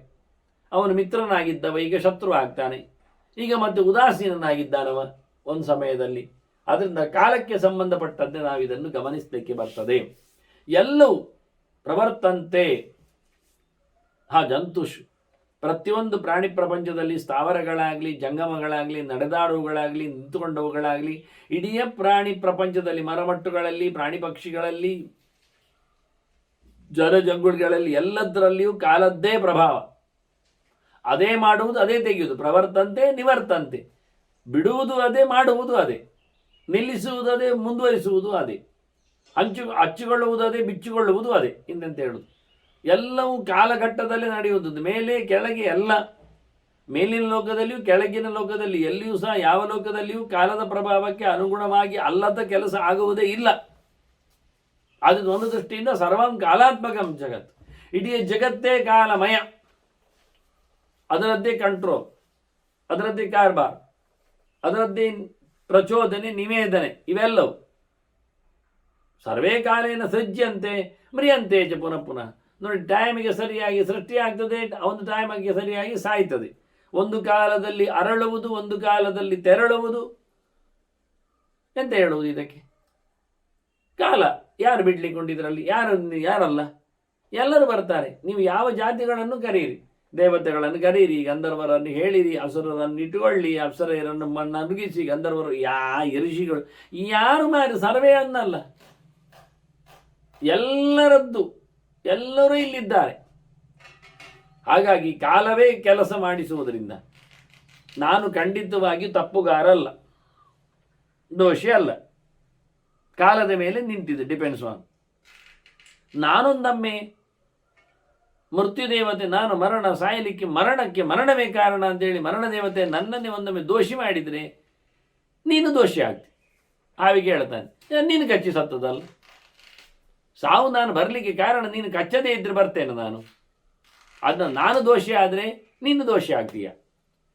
S1: ಅವನು ಮಿತ್ರನಾಗಿದ್ದವ ಈಗ ಶತ್ರು ಆಗ್ತಾನೆ. ಈಗ ಮತ್ತೆ ಉದಾಸೀನನಾಗಿದ್ದಾನವ ಒಂದು ಸಮಯದಲ್ಲಿ. ಅದರಿಂದ ಕಾಲಕ್ಕೆ ಸಂಬಂಧಪಟ್ಟಂತೆ ನಾವಿದನ್ನು ಗಮನಿಸಲಿಕ್ಕೆ ಬರ್ತದೆ. ಎಲ್ಲವೂ ಪ್ರವರ್ತಂತೆ ಜಂತುಷು, ಪ್ರತಿಯೊಂದು ಪ್ರಾಣಿ ಪ್ರಪಂಚದಲ್ಲಿ ಸ್ಥಾವರಗಳಾಗಲಿ, ಜಂಗಮಗಳಾಗಲಿ, ನಡೆದಾಡುವುಗಳಾಗಲಿ, ನಿಂತುಕೊಂಡವುಗಳಾಗಲಿ, ಇಡೀ ಪ್ರಾಣಿ ಪ್ರಪಂಚದಲ್ಲಿ ಮರಮಟ್ಟುಗಳಲ್ಲಿ, ಪ್ರಾಣಿ ಪಕ್ಷಿಗಳಲ್ಲಿ, ಜಲಜಂಗುಳಿಗಳಲ್ಲಿ ಎಲ್ಲದರಲ್ಲಿಯೂ ಕಾಲದ್ದೇ ಪ್ರಭಾವ. ಅದೇ ಮಾಡುವುದು, ಅದೇ ತೆಗೆಯುವುದು. ಪ್ರವರ್ತಂತೆ ನಿವರ್ತಂತೆ, ಬಿಡುವುದು ಅದೇ, ಮಾಡುವುದು ಅದೇ, ನಿಲ್ಲಿಸುವುದು ಅದೇ, ಮುಂದುವರಿಸುವುದು ಅದೇ, ಹಚ್ಚಿಕೊಳ್ಳುವುದು ಅದೇ, ಬಿಚ್ಚಿಕೊಳ್ಳುವುದು ಅದೇ. ಇನ್ನೆಂತ ಹೇಳುವುದು, ಎಲ್ಲವೂ ಕಾಲಘಟ್ಟದಲ್ಲಿ ನಡೆಯುವುದು. ಮೇಲೆ ಕೆಳಗೆ ಎಲ್ಲ, ಮೇಲಿನ ಲೋಕದಲ್ಲಿಯೂ ಕೆಳಗಿನ ಲೋಕದಲ್ಲಿ ಎಲ್ಲಿಯೂ ಸಹ ಯಾವ ಲೋಕದಲ್ಲಿಯೂ ಕಾಲದ ಪ್ರಭಾವಕ್ಕೆ ಅನುಗುಣವಾಗಿ ಅಲ್ಲದ ಕೆಲಸ ಆಗುವುದೇ ಇಲ್ಲ. ಅದು ಒಂದು ದೃಷ್ಟಿಯಿಂದ ಸರ್ವಂ ಕಾಲಾತ್ಮಕಂ ಜಗತ್. ಇಡೀ ಜಗತ್ತೇ ಕಾಲಮಯ, ಅದರದ್ದೇ ಕಂಟ್ರೋಲ್, ಅದರದ್ದೇ ಕಾರ್ಬಾರ್, ಅದರದ್ದೇ ಪ್ರಚೋದನೆ, ನಿವೇದನೆ, ಇವೆಲ್ಲವು. ಸರ್ವೇ ಕಾಲೇನ ಸೃಜ್ಯಂತೆ ಮ್ರಿಯಂತೆ ಚ ಪುನಃ ಪುನಃ. ನೋಡಿ, ಟೈಮಿಗೆ ಸರಿಯಾಗಿ ಸೃಷ್ಟಿ ಆಗ್ತದೆ, ಒಂದು ಟೈಮಿಗೆ ಸರಿಯಾಗಿ ಸಾಯ್ತದೆ. ಒಂದು ಕಾಲದಲ್ಲಿ ಅರಳುವುದು, ಒಂದು ಕಾಲದಲ್ಲಿ ತೆರಳುವುದು. ಎಂತ ಹೇಳುವುದು ಇದಕ್ಕೆ? ಕಾಲ ಯಾರು ಬಿಡ್ಲಿಕ್ಕೊಂಡಿದ್ರಲ್ಲಿ? ಯಾರಲ್ಲ, ಎಲ್ಲರೂ ಬರ್ತಾರೆ. ನೀವು ಯಾವ ಜಾತಿಗಳನ್ನು ಕರೀರಿ, ದೇವತೆಗಳನ್ನು ಕರೀರಿ, ಗಂಧರ್ವರನ್ನು ಹೇಳಿರಿ, ಅಸುರರನ್ನು ಇಟ್ಟುಕೊಳ್ಳಿ, ಅಪ್ಸರೆಯರನ್ನು ನನುಗಿಸಿ, ಗಂಧರ್ವರು ಋಷಿಗಳು ಯಾರು ಮಾರಿ ಸರ್ವೇ ಅನ್ನಲ್ಲ, ಎಲ್ಲರದ್ದು, ಎಲ್ಲರೂ ಇಲ್ಲಿದ್ದಾರೆ. ಹಾಗಾಗಿ ಕಾಲವೇ ಕೆಲಸ ಮಾಡಿಸುವುದರಿಂದ ನಾನು ಖಂಡಿತವಾಗಿ ತಪ್ಪುಗಾರ ಅಲ್ಲ, ದೋಷಿ ಅಲ್ಲ. ಕಾಲದ ಮೇಲೆ ನಿಂತಿದೆ, ಡಿಪೆಂಡ್ಸ್ ಆನ್. ನಾನೊಂದೊಮ್ಮೆ ಮೃತ್ಯುದೇವತೆ, ನಾನು ಸಾಯಲಿಕ್ಕೆ ಮರಣಕ್ಕೆ ಮರಣವೇ ಕಾರಣ ಅಂತೇಳಿ ಮರಣ ದೇವತೆ ನನ್ನನ್ನೇ ಒಂದೊಮ್ಮೆ ದೋಷಿ ಮಾಡಿದರೆ ನೀನು ದೋಷಿ ಆಗ್ತಿ. ಹಾವಿಗೆ ಹೇಳ್ತಾನೆ, ನೀನು ಕಚ್ಚಿ ಸತ್ತದಲ್ಲ, ಸಾವು ನಾನು ಬರಲಿಕ್ಕೆ ಕಾರಣ ನೀನು ಕಚ್ಚದೇ ಇದ್ರೆ ಬರ್ತೇನೆ ನಾನು. ಅದನ್ನು ನಾನು ದೋಷಿ ಆದರೆ ನೀನು ದೋಷಿ ಆಗ್ತೀಯ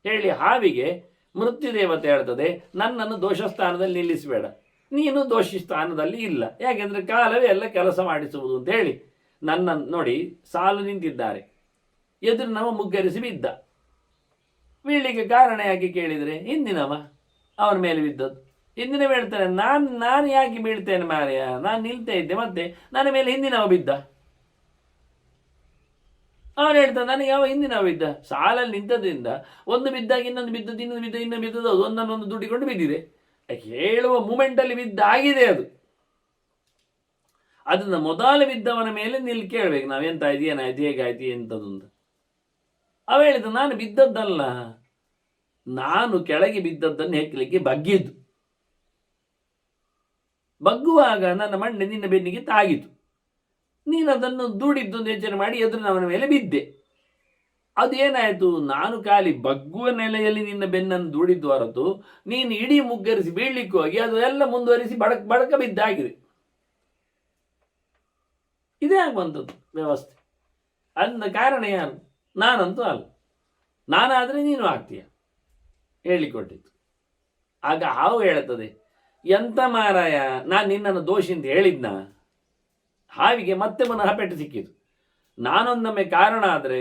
S1: ಹೇಳಿ ಹಾವಿಗೆ ಮೃತ್ಯುದೇವತೆ ಹೇಳ್ತದೆ, ನನ್ನನ್ನು ದೋಷ ಸ್ಥಾನದಲ್ಲಿ ನಿಲ್ಲಿಸಬೇಡ, ನೀನು ದೋಷಿ ಸ್ಥಾನದಲ್ಲಿ ಇಲ್ಲ, ಯಾಕೆಂದರೆ ಕಾಲವೇ ಎಲ್ಲ ಕೆಲಸ ಮಾಡಿಸುವುದು ಅಂತ ಹೇಳಿ ನನ್ನನ್ನು ನೋಡಿ. ಸಾಲು ನಿಂತಿದ್ದಾರೆ, ಎದುರು ನಮ್ಮ ಮುಗ್ಗರಿಸಿ ಬಿದ್ದ. ಬೀಳಿಗೆ ಕಾರಣ ಯಾಕೆ ಕೇಳಿದರೆ ಹಿಂದಿನವ ಅವನ ಮೇಲೆ ಬಿದ್ದದ್ದು. ಹಿಂದಿನ ಹೇಳ್ತಾನೆ, ನಾನು ಯಾಕೆ ಬೀಳ್ತೇನೆ ಮಾರ್ಯ, ನಾನು ನಿಲ್ತಾ ಇದ್ದೆ, ಮತ್ತೆ ನನ್ನ ಮೇಲೆ ಹಿಂದಿನವ ಬಿದ್ದ. ಅವನು ಹೇಳ್ತಾನೆ, ನನಗೆ ಯಾವ ಹಿಂದಿನವ ಬಿದ್ದ? ಸಾಲಲ್ಲಿ ನಿಂತದ್ರಿಂದ ಒಂದು ಬಿದ್ದಾಗ ಇನ್ನೊಂದು ಬಿದ್ದದ್ದು, ಇನ್ನೊಂದು ಬಿದ್ದ, ಇನ್ನೊಂದು ಬಿದ್ದದ್ದು, ಅದು ಒಂದನ್ನೊಂದು ದುಡಿಕೊಂಡು ಬಿದ್ದಿದೆ. ಹೇಳುವ ಮೂಮೆಂಟಲ್ಲಿ ಬಿದ್ದಾಗಿದೆ ಅದು. ಅದನ್ನು ಮೊದಲು ಬಿದ್ದವನ ಮೇಲೆ ನಿಲ್ಲಿ ಕೇಳಬೇಕು, ನಾವೆಂತಾಯ್ತು, ಏನಾಯ್ತು, ಹೇಗಾಯ್ತು ಎಂಥದ್ದು. ಅವ ಹೇಳಿದ, ನಾನು ಬಿದ್ದದ್ದಲ್ಲ, ನಾನು ಕೆಳಗೆ ಬಿದ್ದದ್ದನ್ನು ಹೆಕ್ಕಲಿಕ್ಕೆ ಬಗ್ಗಿದ್ದು. ಬಗ್ಗುವಾಗ ನನ್ನ ಮಣ್ಣೆ ನಿನ್ನ ಬೆನ್ನಿಗೆ ತಾಗಿತು, ನೀನು ಅದನ್ನು ದೂಡಿದ್ದೊಂದು ಯೋಚನೆ ಮಾಡಿ ಎದುರಿನವನ ಮೇಲೆ ಬಿದ್ದೆ. ಅದು ಏನಾಯಿತು, ನಾನು ಖಾಲಿ ಬಗ್ಗುವ ನೆಲೆಯಲ್ಲಿ ನಿನ್ನ ಬೆನ್ನನ್ನು ದೂಡಿದ್ದು ಹೊರತು ನೀನು ಇಡೀ ಮುಗ್ಗರಿಸಿ ಬೀಳಲಿಕ್ಕೆ ಹೋಗಿ ಅದು ಎಲ್ಲ ಮುಂದುವರಿಸಿ ಬಡಕ ಬಿದ್ದಾಗಿದೆ. ಇದೇ ಆಗುವಂಥದ್ದು ವ್ಯವಸ್ಥೆ. ಅಂದ ಕಾರಣ ಯಾರು? ನಾನಂತೂ ಅಲ್ಲ, ನಾನಾದರೆ ನೀನು ಆಗ್ತೀಯ ಹೇಳಿಕೊಟ್ಟಿತ್ತು. ಆಗ ಹಾವು ಹೇಳುತ್ತದೆ, ಎಂತ ಮಾರಾಯ, ನಾನು ನಿನ್ನನ್ನು ದೋಷಿ ಅಂತ ಹೇಳಿದ್ನ? ಹಾವಿಗೆ ಮತ್ತೆ ಪುನಃ ಪೆಟ್ಟು ಸಿಕ್ಕಿತು. ನಾನೊಂದೊಮ್ಮೆ ಕಾರಣ ಆದರೆ,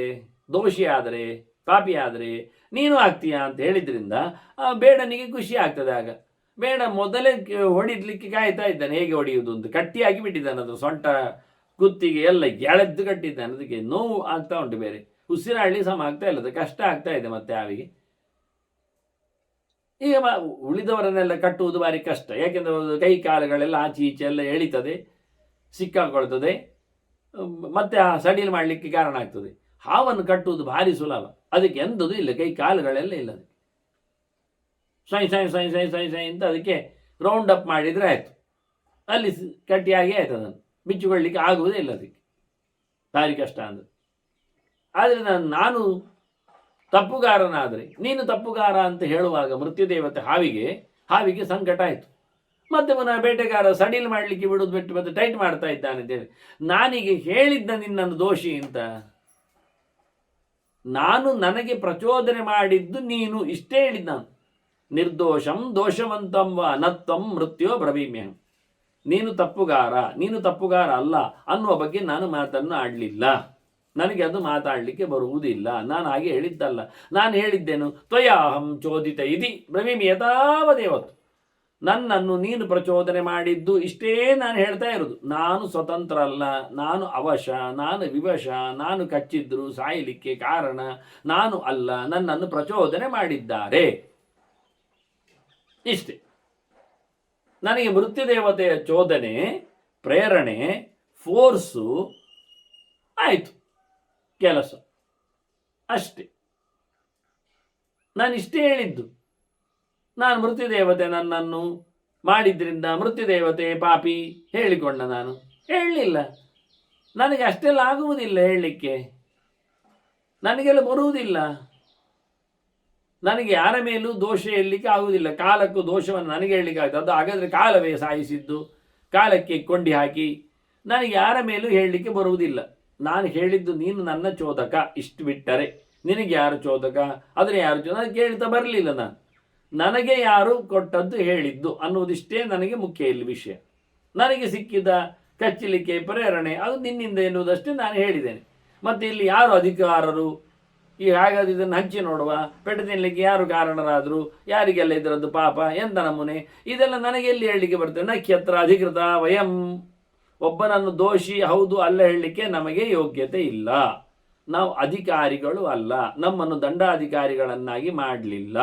S1: ದೋಷಿ ಆದರೆ, ಪಾಪಿ ಆದರೆ ನೀನು ಆಗ್ತೀಯಾ ಅಂತ ಹೇಳಿದ್ರಿಂದ ಬೇಡನಿಗೆ ಖುಷಿ ಆಗ್ತದೆ. ಆಗ ಬೇಡ ಮೊದಲೇ ಹೊಡಿಲಿಕ್ಕೆ ಕಾಯ್ತಾ ಇದ್ದಾನೆ, ಹೇಗೆ ಹೊಡೆಯುವುದು ಅಂತ. ಕಟ್ಟಿಯಾಗಿ ಬಿಟ್ಟಿದ್ದಾನೆ, ಅದು ಸೊಂಟ ಕುತ್ತಿಗೆ ಎಲ್ಲ ಎಳೆದ್ದು ಕಟ್ಟಿದ್ದಾನೆ. ಅದಕ್ಕೆ ನೋವು ಆಗ್ತಾ ಉಂಟು, ಬೇರೆ ಉಸಿರಾಡಲಿ ಸಮ ಆಗ್ತಾ ಇಲ್ಲ, ಅದು ಕಷ್ಟ ಆಗ್ತಾ ಇದೆ ಮತ್ತೆ ಹಾವಿಗೆ. ಈಗ ಉಳಿದವರನ್ನೆಲ್ಲ ಕಟ್ಟುವುದು ಭಾರಿ ಕಷ್ಟ, ಯಾಕೆಂದರೆ ಕೈ ಕಾಲುಗಳೆಲ್ಲ ಆಚೆ ಈಚೆ ಎಲ್ಲ ಎಳಿತದೆ, ಸಿಕ್ಕಾಕೊಳ್ತದೆ, ಮತ್ತೆ ಆ ಸಡಿಲು ಮಾಡಲಿಕ್ಕೆ ಕಾರಣ ಆಗ್ತದೆ. ಹಾವನ್ನು ಕಟ್ಟುವುದು ಭಾರಿ ಸುಲಭ, ಅದಕ್ಕೆ ಎಂಥದ್ದು ಇಲ್ಲ, ಕೈ ಕಾಲುಗಳೆಲ್ಲ ಇಲ್ಲ. ಅದಕ್ಕೆ ಸೈ ಸೈ ಸೈ ಸೈ ಸೈ ಸೈ ಅಂತ ಅದಕ್ಕೆ ರೌಂಡ್ ಅಪ್ ಮಾಡಿದರೆ ಆಯಿತು, ಅಲ್ಲಿ ಕಟ್ಟಿಯಾಗಿ ಆಯ್ತು. ಅದನ್ನು ಬಿಚ್ಚಿಕೊಳ್ಳಿಕ್ಕೆ ಆಗುವುದೇ ಇಲ್ಲ, ಅದಕ್ಕೆ ಭಾರಿ ಕಷ್ಟ ಅಂದರೆ. ಆದರೆ ನಾನು ತಪ್ಪುಗಾರನಾದರೆ, ನೀನು ತಪ್ಪುಗಾರ ಅಂತ ಹೇಳುವಾಗ ಮೃತ್ಯುದೇವತೆ ಹಾವಿಗೆ ಸಂಕಟ ಆಯಿತು. ಮತ್ತೆ ಪುನಃ ಬೇಟೆಗಾರ ಸಡಿಲ್ ಮಾಡಲಿಕ್ಕೆ ಬಿಡೋದು ಬಿಟ್ಟು ಮತ್ತೆ ಟೈಟ್ ಮಾಡ್ತಾ ಇದ್ದಾನೆ ಅಂತೇಳಿ, ನಾನೀಗ ಹೇಳಿದ್ದ ನಿನ್ನನ್ನು ದೋಷಿ ಅಂತ, ನಾನು ನನಗೆ ಪ್ರಚೋದನೆ ಮಾಡಿದ್ದು ನೀನು, ಇಷ್ಟೇ ಹೇಳಿದ್ದು ನಾನು. ನಿರ್ದೋಷಂ ದೋಷವಂತಂ ವ ಅನತ್ವಂ ಮೃತ್ಯೋ ಬ್ರವೀಮ್ಯಹಂ. ನೀನು ತಪ್ಪುಗಾರ ಅಲ್ಲ ಅನ್ನುವ ಬಗ್ಗೆ ನಾನು ಮಾತನ್ನು ಆಡಲಿಲ್ಲ. ನನಗೆ ಅದು ಮಾತಾಡಲಿಕ್ಕೆ ಬರುವುದಿಲ್ಲ. ನಾನು ಹಾಗೆ ಹೇಳಿದ್ದಲ್ಲ. ನಾನು ಹೇಳಿದ್ದೇನು, ತ್ವಯಾಹಂ ಚೋದಿತ ಇದಿ ಬ್ರವೀಮಿ ಯಥಾವದೇವತ್ತು. ನನ್ನನ್ನು ನೀನು ಪ್ರಚೋದನೆ ಮಾಡಿದ್ದು, ಇಷ್ಟೇ ನಾನು ಹೇಳ್ತಾ ಇರೋದು. ನಾನು ಸ್ವತಂತ್ರ ಅಲ್ಲ, ನಾನು ಅವಶ, ನಾನು ವಿವಶ, ನಾನು ಕಚ್ಚಿದ್ರು ಸಾಯಲಿಕ್ಕೆ ಕಾರಣ ನಾನು ಅಲ್ಲ, ನನ್ನನ್ನು ಪ್ರಚೋದನೆ ಮಾಡಿದ್ದಾರೆ, ಇಷ್ಟೇ. ನನಗೆ ಮೃತ್ಯುದೇವತೆಯ ಚೋದನೆ, ಪ್ರೇರಣೆ, ಫೋರ್ಸು ಆಯಿತು, ಕೆಲಸ ಅಷ್ಟೇ. ನಾನು ಇಷ್ಟೇ ಹೇಳಿದ್ದು. ನಾನು ಮೃತ್ಯುದೇವತೆ ನನ್ನನ್ನು ಮಾಡಿದ್ರಿಂದ ಮೃತ್ಯುದೇವತೆ ಪಾಪಿ ಹೇಳಿಕೊಂಡ, ನಾನು ಹೇಳಲಿಲ್ಲ. ನನಗೆ ಅಷ್ಟೆಲ್ಲ ಆಗುವುದಿಲ್ಲ ಹೇಳಲಿಕ್ಕೆ, ನನಗೆಲ್ಲ ಬರುವುದಿಲ್ಲ. ನನಗೆ ಯಾರ ಮೇಲೂ ದೋಷ ಹೇಳಲಿಕ್ಕೆ ಆಗುವುದಿಲ್ಲ. ಕಾಲಕ್ಕೂ ದೋಷವನ್ನು ನನಗೆ ಹೇಳಲಿಕ್ಕೆ ಆಗುತ್ತೆ. ಅದು ಹಾಗಾದರೆ ಕಾಲವೇ ಸಾಯಿಸಿದ್ದು, ಕಾಲಕ್ಕೆ ಕೊಂಡಿ ಹಾಕಿ ನನಗೆ ಯಾರ ಮೇಲೂ ಹೇಳಲಿಕ್ಕೆ ಬರುವುದಿಲ್ಲ. ನಾನು ಹೇಳಿದ್ದು ನೀನು ನನ್ನ ಚೋದಕ, ಇಷ್ಟು ಬಿಟ್ಟರೆ ನಿನಗೆ ಯಾರು ಚೋದಕ, ಅದನ್ನು ಯಾರು ಚೋದಕ ಕೇಳ್ತಾ ಬರಲಿಲ್ಲ. ನನಗೆ ಯಾರು ಕೊಟ್ಟದ್ದು ಹೇಳಿದ್ದು ಅನ್ನುವುದಿಷ್ಟೇ ನನಗೆ ಮುಖ್ಯ ಇಲ್ಲಿ ವಿಷಯ. ನನಗೆ ಸಿಕ್ಕಿದ ಕಚ್ಚಲಿಕ್ಕೆ ಪ್ರೇರಣೆ ಅದು ನಿನ್ನಿಂದ ಎನ್ನುವುದಷ್ಟೇ ನಾನು ಹೇಳಿದ್ದೇನೆ. ಮತ್ತು ಇಲ್ಲಿ ಯಾರು ಅಧಿಕಾರರು, ಈ ಹಾಗಾದ್ರೆ ಇದನ್ನು ಹಂಚಿ ನೋಡುವ, ಪೆಟ್ಟು ತಿನ್ನಲಿಕ್ಕೆ ಯಾರು ಕಾರಣರಾದರು, ಯಾರಿಗೆಲ್ಲ ಇದರದ್ದು ಪಾಪ ಎಂತ ನಮೂನೆ, ಇದೆಲ್ಲ ನನಗೆ ಎಲ್ಲಿ ಹೇಳಲಿಕ್ಕೆ ಬರ್ತದೆ. ನಕ್ಷತ್ರ ಅಧಿಕೃತ ವಯಂ, ಒಬ್ಬನನ್ನು ದೋಷಿ ಹೌದು ಅಲ್ಲ ಹೇಳಲಿಕ್ಕೆ ನಮಗೆ ಯೋಗ್ಯತೆ ಇಲ್ಲ. ನಾವು ಅಧಿಕಾರಿಗಳು ಅಲ್ಲ, ನಮ್ಮನ್ನು ದಂಡಾಧಿಕಾರಿಗಳನ್ನಾಗಿ ಮಾಡಲಿಲ್ಲ,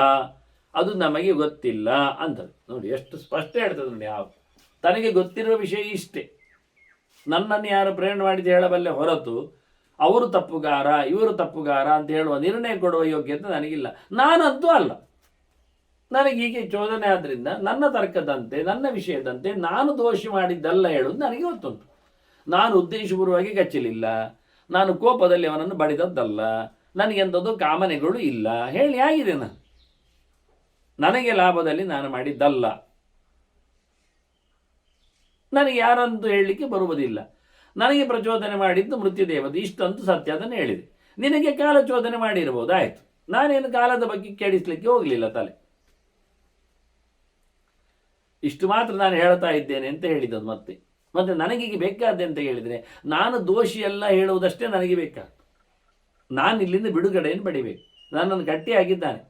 S1: ಅದು ನಮಗೆ ಗೊತ್ತಿಲ್ಲ ಅಂತದ್ದು. ನೋಡಿ ಎಷ್ಟು ಸ್ಪಷ್ಟ ಹೇಳ್ತದೆ ನೋಡಿ. ಯಾವ ತನಗೆ ಗೊತ್ತಿರುವ ವಿಷಯ ಇಷ್ಟೇ. ನನ್ನನ್ನು ಯಾರು ಪ್ರೇರಣೆ ಮಾಡಿದ್ದು ಹೇಳಬಲ್ಲೆ ಹೊರತು ಅವರು ತಪ್ಪುಗಾರ ಇವರು ತಪ್ಪುಗಾರ ಅಂತ ಹೇಳುವ ನಿರ್ಣಯ ಕೊಡುವ ಯೋಗ್ಯತೆ ನನಗಿಲ್ಲ. ನಾನಂತೂ ಅಲ್ಲ. ನನಗೆ ಹೀಗೆ ಚೋದನೆ ಆದ್ದರಿಂದ ನನ್ನ ತರ್ಕದಂತೆ ನನ್ನ ವಿಷಯದಂತೆ ನಾನು ದೋಷಿ ಮಾಡಿದ್ದಲ್ಲ ಹೇಳುವುದು ನನಗೆ ಗೊತ್ತುಂಟು. ನಾನು ಉದ್ದೇಶಪೂರ್ವವಾಗಿ ಕಚ್ಚಲಿಲ್ಲ, ನಾನು ಕೋಪದಲ್ಲಿ ಅವನನ್ನು ಬಡಿದದ್ದಲ್ಲ, ನನಗೆಂಥದ್ದು ಕಾಮನೆಗಳು ಇಲ್ಲ, ಹೇಳಿ ಆಗಿದೆ. ನನಗೆ ಲಾಭದಲ್ಲಿ ನಾನು ಮಾಡಿದ್ದಲ್ಲ. ನನಗೆ ಯಾರಂತೂ ಹೇಳಲಿಕ್ಕೆ ಬರುವುದಿಲ್ಲ. ನನಗೆ ಪ್ರಚೋದನೆ ಮಾಡಿದ್ದು ಮೃತ್ಯುದೇವತೆ, ಇಷ್ಟಂತೂ ಸತ್ಯ, ಅದನ್ನು ಹೇಳಿದೆ. ನಿನಗೆ ಕಾಲ ಚೋದನೆ ಮಾಡಿರ್ಬೋದು, ಆಯಿತು. ನಾನೇನು ಕಾಲದ ಬಗ್ಗೆ ಕೆಡಿಸ್ಲಿಕ್ಕೆ ಹೋಗಲಿಲ್ಲ ತಲೆ. ಇಷ್ಟು ಮಾತ್ರ ನಾನು ಹೇಳ್ತಾ ಇದ್ದೇನೆ ಅಂತ ಹೇಳಿದ್ದದು. ಮತ್ತೆ ನನಗೀಗ ಬೇಕಾದ್ದೆ ಅಂತ ಹೇಳಿದರೆ, ನಾನು ದೋಷಿಯೆಲ್ಲ ಹೇಳುವುದಷ್ಟೇ ನನಗೆ ಬೇಕಾದ್ದು. ನಾನು ಇಲ್ಲಿಂದ ಬಿಡುಗಡೆಯನ್ನು ಪಡಿಬೇಕು. ನನ್ನನ್ನು ಗಟ್ಟಿಯಾಗಿದ್ದಾನೆ,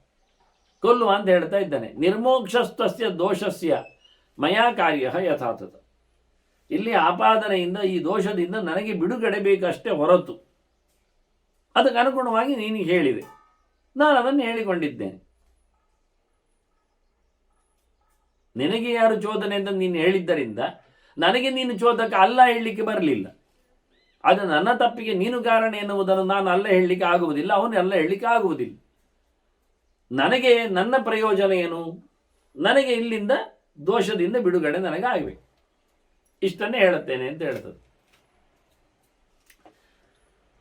S1: ಕೊಲ್ಲುವ ಅಂತ ಹೇಳ್ತಾ ಇದ್ದಾನೆ. ನಿರ್ಮೋಕ್ಷಸ್ತಸ್ಯ ದೋಷಸ್ಯ ಮಯಾ ಕಾರ್ಯ ಯಥಾತಥ. ಇಲ್ಲಿ ಆಪಾದನೆಯಿಂದ, ಈ ದೋಷದಿಂದ ನನಗೆ ಬಿಡುಗಡೆ ಬೇಕಷ್ಟೇ ಹೊರತು ಅದಕ್ಕೆ ಅನುಗುಣವಾಗಿ ನೀನು ಹೇಳಿದೆ, ನಾನು ಅದನ್ನು ಹೇಳಿಕೊಂಡಿದ್ದೇನೆ. ನಿನಗೆ ಯಾರು ಚೋದನೆ ಅಂತ ನೀನು ಹೇಳಿದ್ದರಿಂದ ನನಗೆ ನೀನು ಚೋದಕ ಅಲ್ಲ ಹೇಳಲಿಕ್ಕೆ ಬರಲಿಲ್ಲ. ಅದು ನನ್ನ ತಪ್ಪಿಗೆ ನೀನು ಕಾರಣ ಎನ್ನುವುದನ್ನು ನಾನು ಅಲ್ಲ ಹೇಳಲಿಕ್ಕೆ ಆಗುವುದಿಲ್ಲ, ಅವನು ಅಲ್ಲ ಹೇಳಲಿಕ್ಕೆ ಆಗುವುದಿಲ್ಲ. ನನಗೆ ನನ್ನ ಪ್ರಯೋಜನ ಏನು, ನನಗೆ ಇಲ್ಲಿಂದ ದೋಷದಿಂದ ಬಿಡುಗಡೆ ನನಗೆ ಆಗಬೇಕು, ಇಷ್ಟನ್ನೇ ಹೇಳುತ್ತೇನೆ ಅಂತ ಹೇಳ್ತದೆ.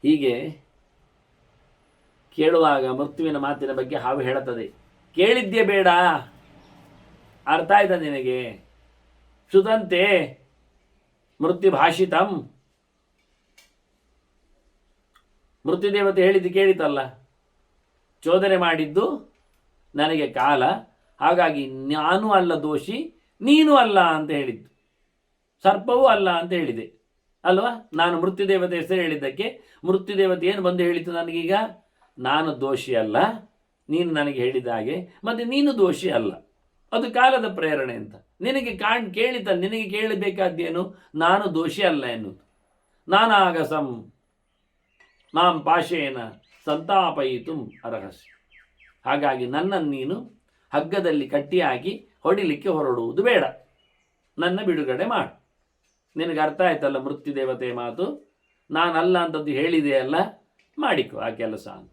S1: ಹೀಗೆ ಕೇಳುವಾಗ ಮೃತ್ಯುವಿನ ಮಾತಿನ ಬಗ್ಗೆ ಹಾವು ಹೇಳುತ್ತದೆ. ಕೇಳಿದ್ದೇ ಬೇಡ, ಅರ್ಥ ಆಯ್ತಾ ನಿನಗೆ? ಶುದಂತೆ ಮೃತ್ಯು ಭಾಷಿತಂ, ಮೃತ್ಯುದೇವತೆ ಹೇಳಿದ್ದು ಕೇಳಿತಲ್ಲ. ಚೋದನೆ ಮಾಡಿದ್ದು ನನಗೆ ಕಾಲ, ಹಾಗಾಗಿ ನಾನು ಅಲ್ಲ ದೋಷಿ, ನೀನು ಅಲ್ಲ ಅಂತ ಹೇಳಿದ್ದು. ಸರ್ಪವೂ ಅಲ್ಲ ಅಂತ ಹೇಳಿದೆ ಅಲ್ವಾ? ನಾನು ಮೃತ್ಯುದೇವತೆ ಹೆಸರು ಹೇಳಿದ್ದಕ್ಕೆ ಮೃತ್ಯುದೇವತೆ ಏನು ಬಂದು ಹೇಳಿತು ನನಗೀಗ? ನಾನು ದೋಷಿ ಅಲ್ಲ, ನೀನು ನನಗೆ ಹೇಳಿದ ಹಾಗೆ, ಮತ್ತು ನೀನು ದೋಷಿ ಅಲ್ಲ, ಅದು ಕಾಲದ ಪ್ರೇರಣೆ ಅಂತ. ನಿನಗೆ ಕೇಳಿತ, ನಿನಗೆ ಕೇಳಬೇಕಾದ್ದೇನು? ನಾನು ದೋಷಿ ಅಲ್ಲ ಎನ್ನುವುದು. ನಾನಾಗಸಂ ಮಾಂ ಪಾಶೇನ ಸಂತಾಪಯಿತು ಅರ್ಹಸಿ. ಹಾಗಾಗಿ ನನ್ನನ್ನು ನೀನು ಹಗ್ಗದಲ್ಲಿ ಕಟ್ಟಿಯಾಗಿ ಹೊಡಿಲಿಕ್ಕೆ ಹೊರಡುವುದು ಬೇಡ, ನನ್ನ ಬಿಡುಗಡೆ ಮಾಡು. ನಿನಗೆ ಅರ್ಥ ಆಯ್ತಲ್ಲ ಮೃತ್ಯುದೇವತೆ ಮಾತು? ನಾನಲ್ಲ ಅಂತದ್ದು ಹೇಳಿದೆಯಲ್ಲ, ಮಾಡಿಕೊ ಆ ಕೆಲಸ ಅಂತ.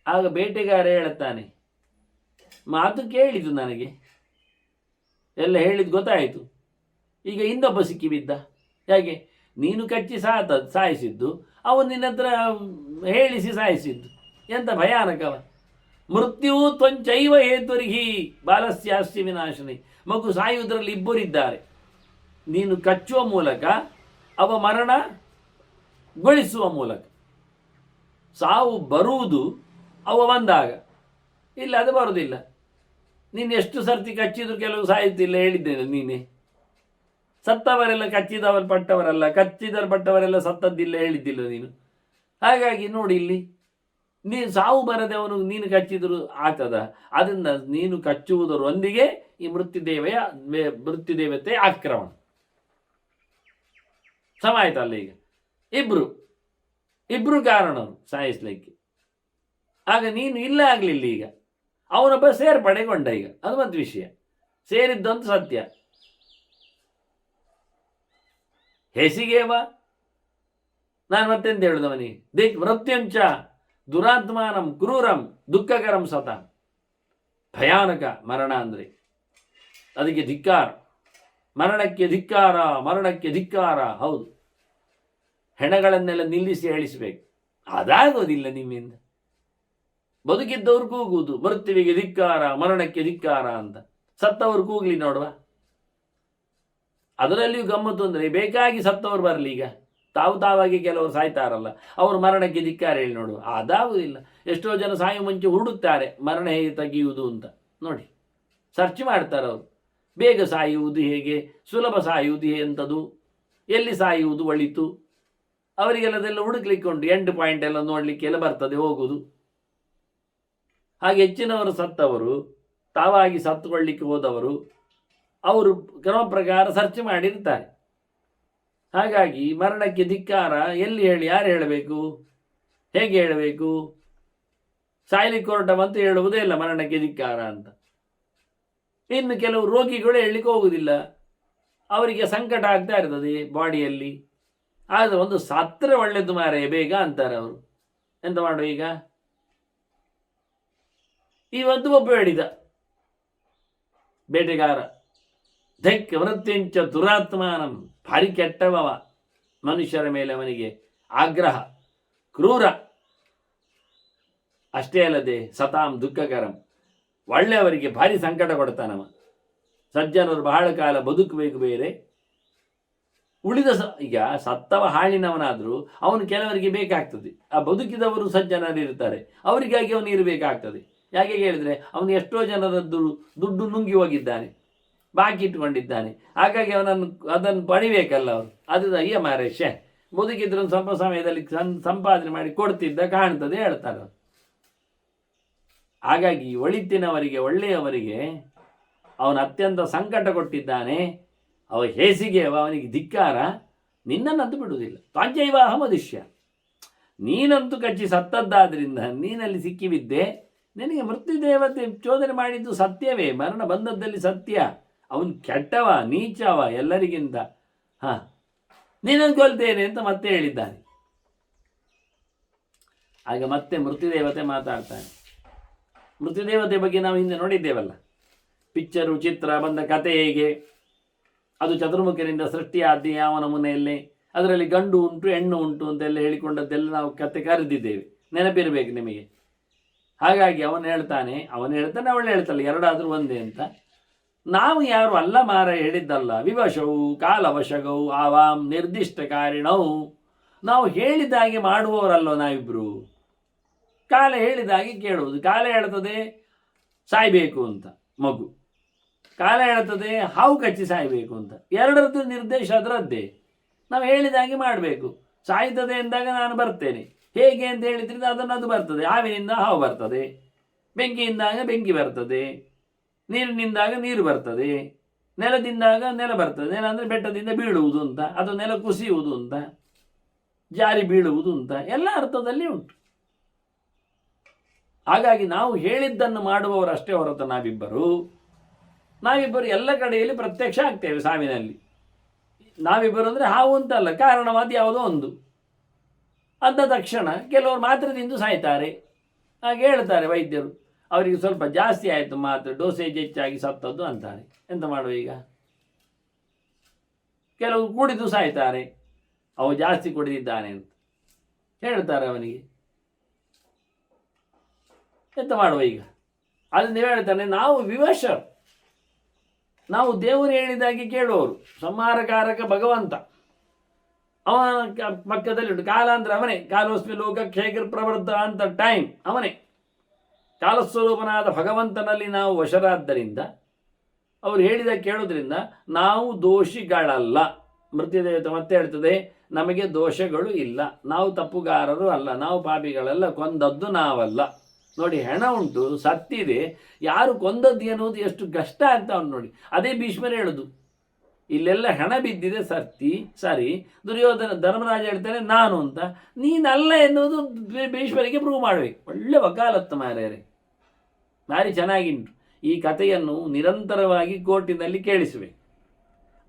S1: ಆಗ ಬೇಟೆಗಾರ ಹೇಳುತ್ತಾನೆ, ಮಾತು ಕೇಳಿತು ನನಗೆ, ಎಲ್ಲ ಹೇಳಿದ್ದು ಗೊತ್ತಾಯಿತು. ಈಗ ಇನ್ನೊಬ್ಬ ಸಿಕ್ಕಿ ಬಿದ್ದ. ಹೇಗೆ? ನೀನು ಕಚ್ಚಿ ಸಾಯಿಸಿದ್ದು, ಅವನು ನಿನ್ನ ಹತ್ರ ಹೇಳಿಸಿ ಸಾಯಿಸಿದ್ದು. ಎಂತ ಭಯಾನಕವ! ಮೃತ್ಯು ತ್ವಂಚೈವ ಹೇತುರ್ಹಿ ಬಾಲಸ್ಯಾಸ್ಯ ವಿನಾಶನಿ. ಮಗು ಸಾಯುವುದರಲ್ಲಿ ಇಬ್ಬರಿದ್ದಾರೆ. ನೀನು ಕಚ್ಚುವ ಮೂಲಕ, ಅವ ಮರಣಗೊಳಿಸುವ ಮೂಲಕ. ಸಾವು ಬರುವುದು ಅವ ಬಂದಾಗ, ಇಲ್ಲ ಅದು ಬರುವುದಿಲ್ಲ. ನೀನು ಎಷ್ಟು ಸರ್ತಿ ಕಚ್ಚಿದ್ರು ಕೆಲವು ಸಾಯುತ್ತಿಲ್ಲ, ಹೇಳಿದ್ದೇನೆ ನೀನೆ. ಸತ್ತವರೆಲ್ಲ ಕಚ್ಚಿದವರು ಪಟ್ಟವರಲ್ಲ, ಕಚ್ಚಿದವರು ಪಟ್ಟವರೆಲ್ಲ ಸತ್ತದ್ದಿಲ್ಲ ಹೇಳಿದ್ದಿಲ್ಲ ನೀನು. ಹಾಗಾಗಿ ನೋಡಿ ಇಲ್ಲಿ ನೀನು ಸಾವು ಬರದೆ ಅವನು ನೀನು ಕಚ್ಚಿದ್ರು ಆಗ್ತದ. ಅದರಿಂದ ನೀನು ಕಚ್ಚುವುದರೊಂದಿಗೆ ಈ ಮೃತ್ಯುದೇವತೆ ಆಕ್ರಮಣ ಸಮ ಆಯ್ತಲ್ಲ. ಈಗ ಇಬ್ರು ಕಾರಣರು ಸಾಯಿಸ್ಲಿಕ್ಕೆ. ಆಗ ನೀನು ಇಲ್ಲ ಆಗಲಿಲ್ಲ, ಈಗ ಅವನೊಬ್ಬ ಸೇರ್ಪಡೆಗೊಂಡ. ಈಗ ಅದು ಮತ್ತೆ ವಿಷಯ, ಸೇರಿದ್ದಂತ ಸತ್ಯ. ಹೆಸಿಗೇವ ನಾನು ಮತ್ತೆಂತ ಹೇಳುದವನಿಗೆ ದಿಕ್ ಮೃತ್ಯುಂಚ ದುರಾತ್ಮಾನಂ ಕ್ರೂರಂ ದುಃಖಕರಂ ಸತ. ಭಯಾನಕ ಮರಣ ಅಂದರೆ ಅದಕ್ಕೆ ಧಿಕ್ಕಾರ, ಮರಣಕ್ಕೆ ಧಿಕ್ಕಾರ, ಮರಣಕ್ಕೆ ಧಿಕ್ಕಾರ. ಹೌದು, ಹೆಣಗಳನ್ನೆಲ್ಲ ನಿಲ್ಲಿಸಿ ಹೇಳಿಸಬೇಕು. ಅದಾಗೋದಿಲ್ಲ ನಿಮ್ಮಿಂದ. ಬದುಕಿದ್ದವ್ರು ಕೂಗುವುದು ಮೃತ್ಯುವಿಗೆ ಧಿಕ್ಕಾರ, ಮರಣಕ್ಕೆ ಧಿಕ್ಕಾರ ಅಂತ. ಸತ್ತವರು ಕೂಗ್ಲಿ ನೋಡುವ. ಅದರಲ್ಲಿಯೂ ಗಮ್ಮತ್ತು ಅಂದರೆ ಬೇಕಾಗಿ ಸತ್ತವರು ಬರಲಿ. ಈಗ ತಾವಾಗಿ ಕೆಲವರು ಸಾಯ್ತಾರಲ್ಲ, ಅವರು ಮರಣಕ್ಕೆ ಧಿಕ್ಕಾರ ಹೇಳಿ ನೋಡುವ. ಅದಾಗುವುದಿಲ್ಲ. ಎಷ್ಟೋ ಜನ ಸಾಯುವ ಮುಂಚೆ ಹುಡುಕ್ತಾರೆ ಮರಣ ಹೇಗೆ ತೆಗೆಯುವುದು ಅಂತ. ನೋಡಿ, ಸರ್ಚ್ ಮಾಡ್ತಾರೆ ಅವರು. ಬೇಗ ಸಾಯುವುದು ಹೇಗೆ, ಸುಲಭ ಸಾಯುವುದು ಎಂಥದ್ದು, ಎಲ್ಲಿ ಸಾಯುವುದು ಒಳಿತು, ಅವರಿಗೆಲ್ಲದೆಲ್ಲ ಹುಡುಕ್ಲಿಕ್ಕೆ ಉಂಟು. ಎಂಡ್ ಪಾಯಿಂಟ್ ಎಲ್ಲ ನೋಡಲಿಕ್ಕೆ ಎಲ್ಲ ಬರ್ತದೆ ಹೋಗುವುದು. ಹಾಗೆ ಹೆಚ್ಚಿನವರು ಸತ್ತವರು, ತಾವಾಗಿ ಸತ್ತುಕೊಳ್ಳಿಕ್ಕೆ ಹೋದವರು, ಅವರು ಕ್ರಮ ಪ್ರಕಾರ ಸರ್ಚ್ ಮಾಡಿರ್ತಾರೆ. ಹಾಗಾಗಿ ಮರಣಕ್ಕೆ ಧಿಕ್ಕಾರ ಎಲ್ಲಿ ಹೇಳಿ, ಯಾರು ಹೇಳಬೇಕು, ಹೇಗೆ ಹೇಳಬೇಕು? ಸಾಯ್ಲಿಕ್ಕೆ ಹೊರಟವಂತ ಹೇಳುವುದೇ ಇಲ್ಲ ಮರಣಕ್ಕೆ ಧಿಕ್ಕಾರ ಅಂತ. ಇನ್ನು ಕೆಲವು ರೋಗಿಗಳು ಹೇಳಲಿಕ್ಕೆ ಹೋಗುವುದಿಲ್ಲ, ಅವರಿಗೆ ಸಂಕಟ ಆಗ್ತಾ ಇರ್ತದೆ ಬಾಡಿಯಲ್ಲಿ. ಆದರೆ ಒಂದು ಸತ್ತರೆ ಒಳ್ಳೆದು ಮಾರೆ ಬೇಗ ಅಂತಾರೆ ಅವರು. ಎಂತ ಮಾಡುವ ಈಗ? ಇವತ್ತು ಒಬ್ಬ ಹೇಳಿದ ಬೇಟೆಗಾರ, ಧೈಕ್ ವೃತ್ತಿಂಚ ದುರಾತ್ಮಾನಂ, ಭಾರಿ ಕೆಟ್ಟವವ, ಮನುಷ್ಯರ ಮೇಲೆ ಅವನಿಗೆ ಆಗ್ರಹ, ಕ್ರೂರ. ಅಷ್ಟೇ ಅಲ್ಲದೆ ಸತಾಂ ದುಃಖಕರಂ, ಒಳ್ಳೆಯವರಿಗೆ ಭಾರಿ ಸಂಕಟ ಕೊಡ್ತಾನವ. ಸಜ್ಜನರು ಬಹಳ ಕಾಲ ಬದುಕಬೇಕು ಬೇರೆ, ಉಳಿದ ಈಗ ಸತ್ತವ ಹಾಳಿನವನಾದರೂ ಅವನು ಕೆಲವರಿಗೆ ಬೇಕಾಗ್ತದೆ. ಆ ಬದುಕಿದವರು ಸಜ್ಜನರಿರ್ತಾರೆ, ಅವರಿಗಾಗಿ ಅವನು ಇರಬೇಕಾಗ್ತದೆ. ಯಾಕೆ ಹೇಳಿದರೆ ಅವನು ಎಷ್ಟೋ ಜನರದ್ದು ದುಡ್ಡು ನುಂಗಿ ಹೋಗಿದ್ದಾನೆ, ಬಾಕಿ ಇಟ್ಟುಕೊಂಡಿದ್ದಾನೆ. ಹಾಗಾಗಿ ಅದನ್ನು ಪಡಿಬೇಕಲ್ಲ ಅವರು. ಅದರಿಂದ ಅಯ್ಯ ಮಾರೇಶ ಬದುಕಿದ್ರು ಸ್ವಲ್ಪ ಸಮಯದಲ್ಲಿ ಸಂಪಾದನೆ ಮಾಡಿ ಕೊಡ್ತಿದ್ದ ಕಾಣ್ತದೆ ಹೇಳ್ತಾರೆ ಅವರು. ಹಾಗಾಗಿ ಒಳಿತಿನವರಿಗೆ, ಒಳ್ಳೆಯವರಿಗೆ ಅವನು ಅತ್ಯಂತ ಸಂಕಟ ಕೊಟ್ಟಿದ್ದಾನೆ. ಅವ ಹೇಸಿಗೆ ಅವನಿಗೆ ಧಿಕ್ಕಾರ, ನಿನ್ನನ್ನಂತೂ ಬಿಡುವುದಿಲ್ಲ. ತ್ವಾಂಚೈವಾಹ ಮನುಷ್ಯ, ನೀನಂತೂ ಕಚ್ಚಿ ಸತ್ತದ್ದಾದ್ರಿಂದ ನೀನಲ್ಲಿ ಸಿಕ್ಕಿಬಿದ್ದೆ. ನಿನಗೆ ಮೃತ್ಯುದೇವತೆ ಚೋದನೆ ಮಾಡಿದ್ದು ಸತ್ಯವೇ, ಮರಣ ಬಂದದ್ದಲ್ಲಿ ಸತ್ಯ. ಅವನು ಕೆಟ್ಟವ, ನೀಚವ ಎಲ್ಲರಿಗಿಂತ. ನೀನನ್ನು ಕೊಲ್ತೇನೆ ಅಂತ ಮತ್ತೆ ಹೇಳಿದ್ದಾನೆ. ಆಗ ಮತ್ತೆ ಮೃತ್ಯುದೇವತೆ ಮಾತಾಡ್ತಾನೆ. ಮೃತ್ಯುದೇವತೆ ಬಗ್ಗೆ ನಾವು ಹಿಂದೆ ನೋಡಿದ್ದೇವಲ್ಲ, ಪಿಕ್ಚರು, ಚಿತ್ರ ಬಂದ ಕತೆ ಹೇಗೆ, ಅದು ಚತುರ್ಮುಖನಿಂದ ಸೃಷ್ಟಿಯಾದ ಯಾವ ನಮೂನೆಯಲ್ಲೇ, ಅದರಲ್ಲಿ ಗಂಡು ಉಂಟು ಹೆಣ್ಣು ಉಂಟು ಅಂತೆಲ್ಲ ಹೇಳಿಕೊಂಡದ್ದೆಲ್ಲ ನಾವು ಕತೆ ಕರೆದಿದ್ದೇವೆ, ನೆನಪಿರಬೇಕು ನಿಮಗೆ. ಹಾಗಾಗಿ ಅವನು ಹೇಳ್ತಾನೆ, ಅವಳು ಹೇಳ್ತಾಳೆ, ಎರಡಾದರೂ ಒಂದೇ ಅಂತ. ನಾವು ಯಾರು ಅಲ್ಲ ಮಾರ ಹೇಳಿದ್ದಲ್ಲ. ವಿವಶವು ಕಾಲವಶಗವು ಆವಾಂ ನಿರ್ದಿಷ್ಟ ಕಾರಿಣವು. ನಾವು ಹೇಳಿದಾಗೆ ಮಾಡುವವರಲ್ಲೋ ನಾವಿಬ್ರು. ಕಾಲ ಹೇಳಿದಾಗೆ ಕೇಳುವುದು. ಕಾಲ ಹೇಳ್ತದೆ ಸಾಯ್ಬೇಕು ಅಂತ ಮಗು, ಕಾಲ ಹೇಳ್ತದೆ ಹಾವು ಕಚ್ಚಿ ಸಾಯ್ಬೇಕು ಅಂತ. ಎರಡರದ್ದು ನಿರ್ದೇಶ ಅದರದ್ದೇ. ನಾವು ಹೇಳಿದಾಗೆ ಮಾಡಬೇಕು. ಸಾಯ್ತದೆ ಎಂದಾಗ ನಾನು ಬರ್ತೇನೆ, ಹೇಗೆ ಅಂತ ಹೇಳಿದ್ರೆ ಅದು ಬರ್ತದೆ. ಹಾವಿನಿಂದ ಹಾವು ಬರ್ತದೆ, ಬೆಂಕಿಯಿಂದಾಗ ಬೆಂಕಿ ಬರ್ತದೆ, ನೀರಿನಿಂದಾಗ ನೀರು ಬರ್ತದೆ, ನೆಲದಿಂದಾಗ ನೆಲ ಬರ್ತದೆ. ನೆಲ ಅಂದರೆ ಬೆಟ್ಟದಿಂದ ಬೀಳುವುದು ಅಂತ, ಅದು ನೆಲ ಕುಸಿಯುವುದು ಅಂತ, ಜಾರಿ ಬೀಳುವುದು ಅಂತ, ಎಲ್ಲ ಅರ್ಥದಲ್ಲಿ ಉಂಟು. ಹಾಗಾಗಿ ನಾವು ಹೇಳಿದ್ದನ್ನು ಮಾಡುವವರಷ್ಟೇ ಹೊರತು ನಾವಿಬ್ಬರು ಎಲ್ಲ ಕಡೆಯಲ್ಲಿ ಪ್ರತ್ಯಕ್ಷ ಆಗ್ತೇವೆ ಸಾವಿನಲ್ಲಿ. ನಾವಿಬ್ಬರು ಅಂದರೆ ಹಾವು ಅಂತಲ್ಲ, ಕಾರಣವಾದ ಯಾವುದೋ ಒಂದು ಅಂದ ತಕ್ಷಣ ಕೆಲವರು ಮಾತ್ರೆ ತಿಂದು ಸಾಯ್ತಾರೆ. ಹಾಗೆ ಹೇಳ್ತಾರೆ ವೈದ್ಯರು, ಅವರಿಗೆ ಸ್ವಲ್ಪ ಜಾಸ್ತಿ ಆಯಿತು ಮಾತ್ರೆ, ಡೋಸೇಜ್ ಹೆಚ್ಚಾಗಿ ಸತ್ತದ್ದು ಅಂತಾರೆ. ಎಂತ ಮಾಡುವ ಈಗ? ಕೆಲವರು ಕುಡಿದು ಸಾಯ್ತಾರೆ, ಅವ ಜಾಸ್ತಿ ಕುಡಿದಿದ್ದಾನೆ ಅಂತ ಹೇಳ್ತಾರೆ ಅವನಿಗೆ. ಎಂತ ಮಾಡುವ ಈಗ? ಅದನ್ನು ನೀವು ಹೇಳ್ತಾನೆ, ನಾವು ವಿವಶರು, ನಾವು ದೇವರು ಹೇಳಿದಾಗೆ ಕೇಳುವವರು. ಸಂಹಾರಕಾರಕ ಭಗವಂತ ಅವನ ಪಕ್ಕದಲ್ಲಿ ಉಂಟು. ಕಾಲ ಅಂದರೆ ಅವನೇ, ಕಾಲೋಸ್ಮಿ ಲೋಕ ಕ್ಷೇತ್ರ ಪ್ರವೃತ್ತ ಅಂತ ಟೈಮ್ ಅವನೇ. ಕಾಲಸ್ವರೂಪನಾದ ಭಗವಂತನಲ್ಲಿ ನಾವು ವಶರಾದ್ದರಿಂದ, ಅವರು ಹೇಳಿದ ಕೇಳೋದ್ರಿಂದ ನಾವು ದೋಷಿಗಳಲ್ಲ. ಮೃತ್ಯುದೇವತೆ ಮತ್ತೆ ಹೇಳ್ತದೆ, ನಮಗೆ ದೋಷಗಳು ಇಲ್ಲ, ನಾವು ತಪ್ಪುಗಾರರು ಅಲ್ಲ, ನಾವು ಪಾಪಿಗಳೆಲ್ಲ, ಕೊಂದದ್ದು ನಾವಲ್ಲ. ನೋಡಿ, ಹೆಣ ಉಂಟು, ಸತ್ತಿದೆ, ಯಾರು ಕೊಂದದ್ದು ಎನ್ನುವುದು ಎಷ್ಟು ಕಷ್ಟ ಆಗ್ತಾ ಉಂಟು ನೋಡಿ. ಅದೇ ಭೀಷ್ಮರು ಹೇಳುದು, ಇಲ್ಲೆಲ್ಲ ಹೆಣ ಬಿದ್ದಿದೆ ಸರಿ, ದುರ್ಯೋಧನ ಧರ್ಮರಾಜ ಹೇಳ್ತಾನೆ ನಾನು ಅಂತ, ನೀನಲ್ಲ ಎನ್ನುವುದು ಭೀಷ್ಮರಿಗೆ ಪ್ರೂವ್ ಮಾಡಬೇಕು. ಒಳ್ಳೆ ವಕಾಲತ್ತು ಮಾರ್ಯಾರೆ, ಭಾರಿ ಚೆನ್ನಾಗಿಂಟು. ಈ ಕಥೆಯನ್ನು ನಿರಂತರವಾಗಿ ಕೋರ್ಟಿನಲ್ಲಿ ಕೇಳಿಸಬೇಕು,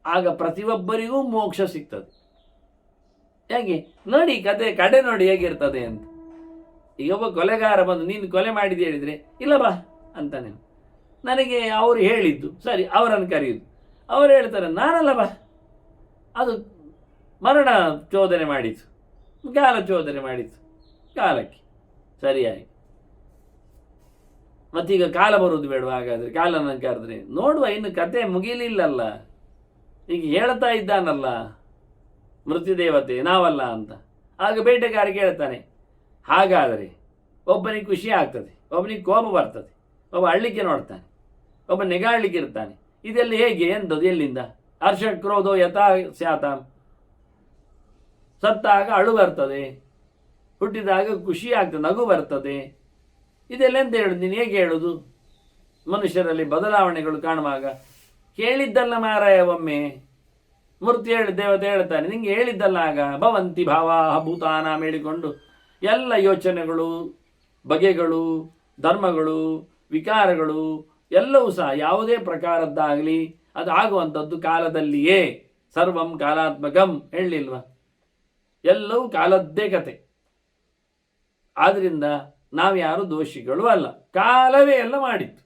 S1: ಆಗ ಪ್ರತಿಯೊಬ್ಬರಿಗೂ ಮೋಕ್ಷ ಸಿಗ್ತದೆ. ಹೇಗೆ ನೋಡಿ, ಕಡೆ ನೋಡಿ ಹೇಗಿರ್ತದೆ ಅಂತ. ಈಗ ಒಬ್ಬ ಕೊಲೆಗಾರ ಬಂದು ನೀನು ಕೊಲೆ ಮಾಡಿದೆ ಹೇಳಿದರೆ, ಇಲ್ಲ ಬಾ ಅಂತಾನೆ. ನನಗೆ ಅವರು ಹೇಳಿದ್ದು, ಸರಿ ಅವರನ್ನು ಕರೆಯುವುದು, ಅವರು ಹೇಳ್ತಾರೆ ನಾನಲ್ಲ ಬಾ, ಅದು ಮರಣ ಚೋದನೆ ಮಾಡಿತು, ಕಾಲ ಚೋದನೆ ಮಾಡಿತು, ಕಾಲಕ್ಕೆ ಸರಿಯಾಗಿ. ಮತ್ತೀಗ ಕಾಲ ಬರುವುದು ಬೇಡ, ಹಾಗಾದರೆ ಕಾಲನ ಕರೆದ್ರೆ ನೋಡುವ, ಇನ್ನು ಕತೆ ಮುಗಿಲಿಲ್ಲಲ್ಲ. ಈಗ ಹೇಳ್ತಾ ಇದ್ದಾನಲ್ಲ ಮೃತ್ಯುದೇವತೆ ನಾವಲ್ಲ ಅಂತ. ಆಗ ಬೇಟೆಗಾರ ಕೇಳ್ತಾನೆ, ಹಾಗಾದರೆ ಒಬ್ಬನಿಗೆ ಖುಷಿ ಆಗ್ತದೆ, ಒಬ್ಬನಿಗೆ ಕೋಪ ಬರ್ತದೆ, ಒಬ್ಬ ಅಳ್ಳಿಕೆ ನೋಡ್ತಾನೆ, ಒಬ್ಬ ನೆಗಾಡ್ಲಿಕ್ಕೆ ಇರ್ತಾನೆ. ಇದೆಲ್ಲ ಹೇಗೆ, ಎಂಥದ್ದು, ಎಲ್ಲಿಂದ? ಹರ್ಷ ಕ್ರೋಧೋ ಯಥಾ ಸ್ಯಾತಾಂ. ಸತ್ತಾಗ ಅಳು ಬರ್ತದೆ, ಹುಟ್ಟಿದಾಗ ಖುಷಿ ಆಗ್ತದೆ, ನಗು ಬರ್ತದೆ. ಇದೆಲ್ಲ ಎಂತ ಹೇಳುದು, ನೀನು ಹೇಗೆ ಹೇಳುದು? ಮನುಷ್ಯರಲ್ಲಿ ಬದಲಾವಣೆಗಳು ಕಾಣುವಾಗ ಕೇಳಿದ್ದಲ್ಲ ಮಾರಾಯ. ಒಮ್ಮೆ ದೇವತೆ ಹೇಳ್ತಾನೆ, ನಿಂಗೆ ಹೇಳಿದ್ದಲ್ಲ. ಆಗ ಭವಂತಿ ಭಾವ ಭೂತಾನ ಹೇಳಿಕೊಂಡು ಎಲ್ಲ ಯೋಚನೆಗಳು, ಬಗೆಗಳು, ಧರ್ಮಗಳು, ವಿಕಾರಗಳು ಎಲ್ಲವೂ ಸಹ ಯಾವುದೇ ಪ್ರಕಾರದ್ದಾಗಲಿ ಅದು ಆಗುವಂಥದ್ದು ಕಾಲದಲ್ಲಿಯೇ. ಸರ್ವಂ ಕಾಲಾತ್ಮಕಂ ಹೇಳಲಿಲ್ವ? ಎಲ್ಲವೂ ಕಾಲದ್ದೇ ಕತೆ. ಆದ್ರಿಂದ ನಾವ್ಯಾರು ದೋಷಿಗಳು ಅಲ್ಲ, ಕಾಲವೇ ಎಲ್ಲ ಮಾಡಿತ್ತು.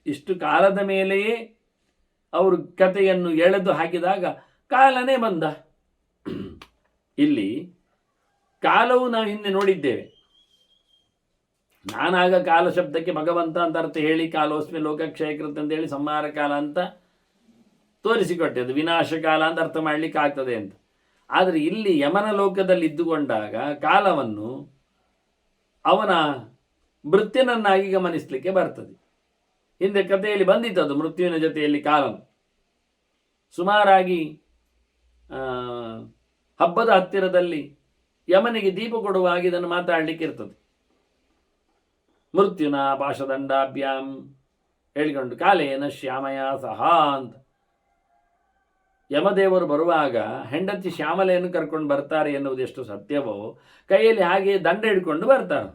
S1: ಇಷ್ಟು ಕಾಲದ ಮೇಲೆಯೇ ಅವರು ಕಥೆಯನ್ನು ಎಳೆದು ಹಾಕಿದಾಗ ಕಾಲನೇ ಬಂದ. ಇಲ್ಲಿ ಕಾಲವು ನಾವು ಹಿಂದೆ ನೋಡಿದ್ದೇವೆ. ನಾನಾಗ ಕಾಲ ಶಬ್ದಕ್ಕೆ ಭಗವಂತ ಅಂತ ಅರ್ಥ ಹೇಳಿ, ಕಾಲೋಸ್ಮಿ ಲೋಕಕ್ಷಯಕೃತ್ ಅಂತ ಹೇಳಿ ಸಂಹಾರ ಕಾಲ ಅಂತ ತೋರಿಸಿಕೊಟ್ಟೆ, ಅದು ವಿನಾಶ ಕಾಲ ಅಂತ ಅರ್ಥ ಮಾಡಲಿಕ್ಕೆ ಆಗ್ತದೆ ಅಂತ. ಆದರೆ ಇಲ್ಲಿ ಯಮನ ಲೋಕದಲ್ಲಿ ಇದ್ದುಕೊಂಡಾಗ ಕಾಲವನ್ನು ಅವನ ಮೃತ್ಯುನನ್ನಾಗಿ ಗಮನಿಸಲಿಕ್ಕೆ ಬರ್ತದೆ. ಹಿಂದೆ ಕಥೆಯಲ್ಲಿ ಬಂದಿದ್ದದು, ಮೃತ್ಯುವಿನ ಜೊತೆಯಲ್ಲಿ ಕಾಲನು. ಸುಮಾರಾಗಿ ಹಬ್ಬದ ಹತ್ತಿರದಲ್ಲಿ ಯಮನಿಗೆ ದೀಪ ಕೊಡುವಾಗ ಇದನ್ನು ಮಾತಾಡಲಿಕ್ಕೆ ಇರ್ತದೆ. ಮೃತ್ಯುನ ಪಾಶದಂಡಾಭ್ಯಾಂ ಹೇಳಿಕೊಂಡು ಕಾಲೇನ ಶ್ಯಾಮಯ ಸಹ ಅಂತ. ಯಮದೇವರು ಬರುವಾಗ ಹೆಂಡತಿ ಶ್ಯಾಮಲೆಯನ್ನು ಕರ್ಕೊಂಡು ಬರ್ತಾರೆ ಎನ್ನುವುದು ಎಷ್ಟು ಸತ್ಯವೋ, ಕೈಯಲ್ಲಿ ಹಾಗೆ ದಂಡ ಹಿಡ್ಕೊಂಡು ಬರ್ತಾರೆ.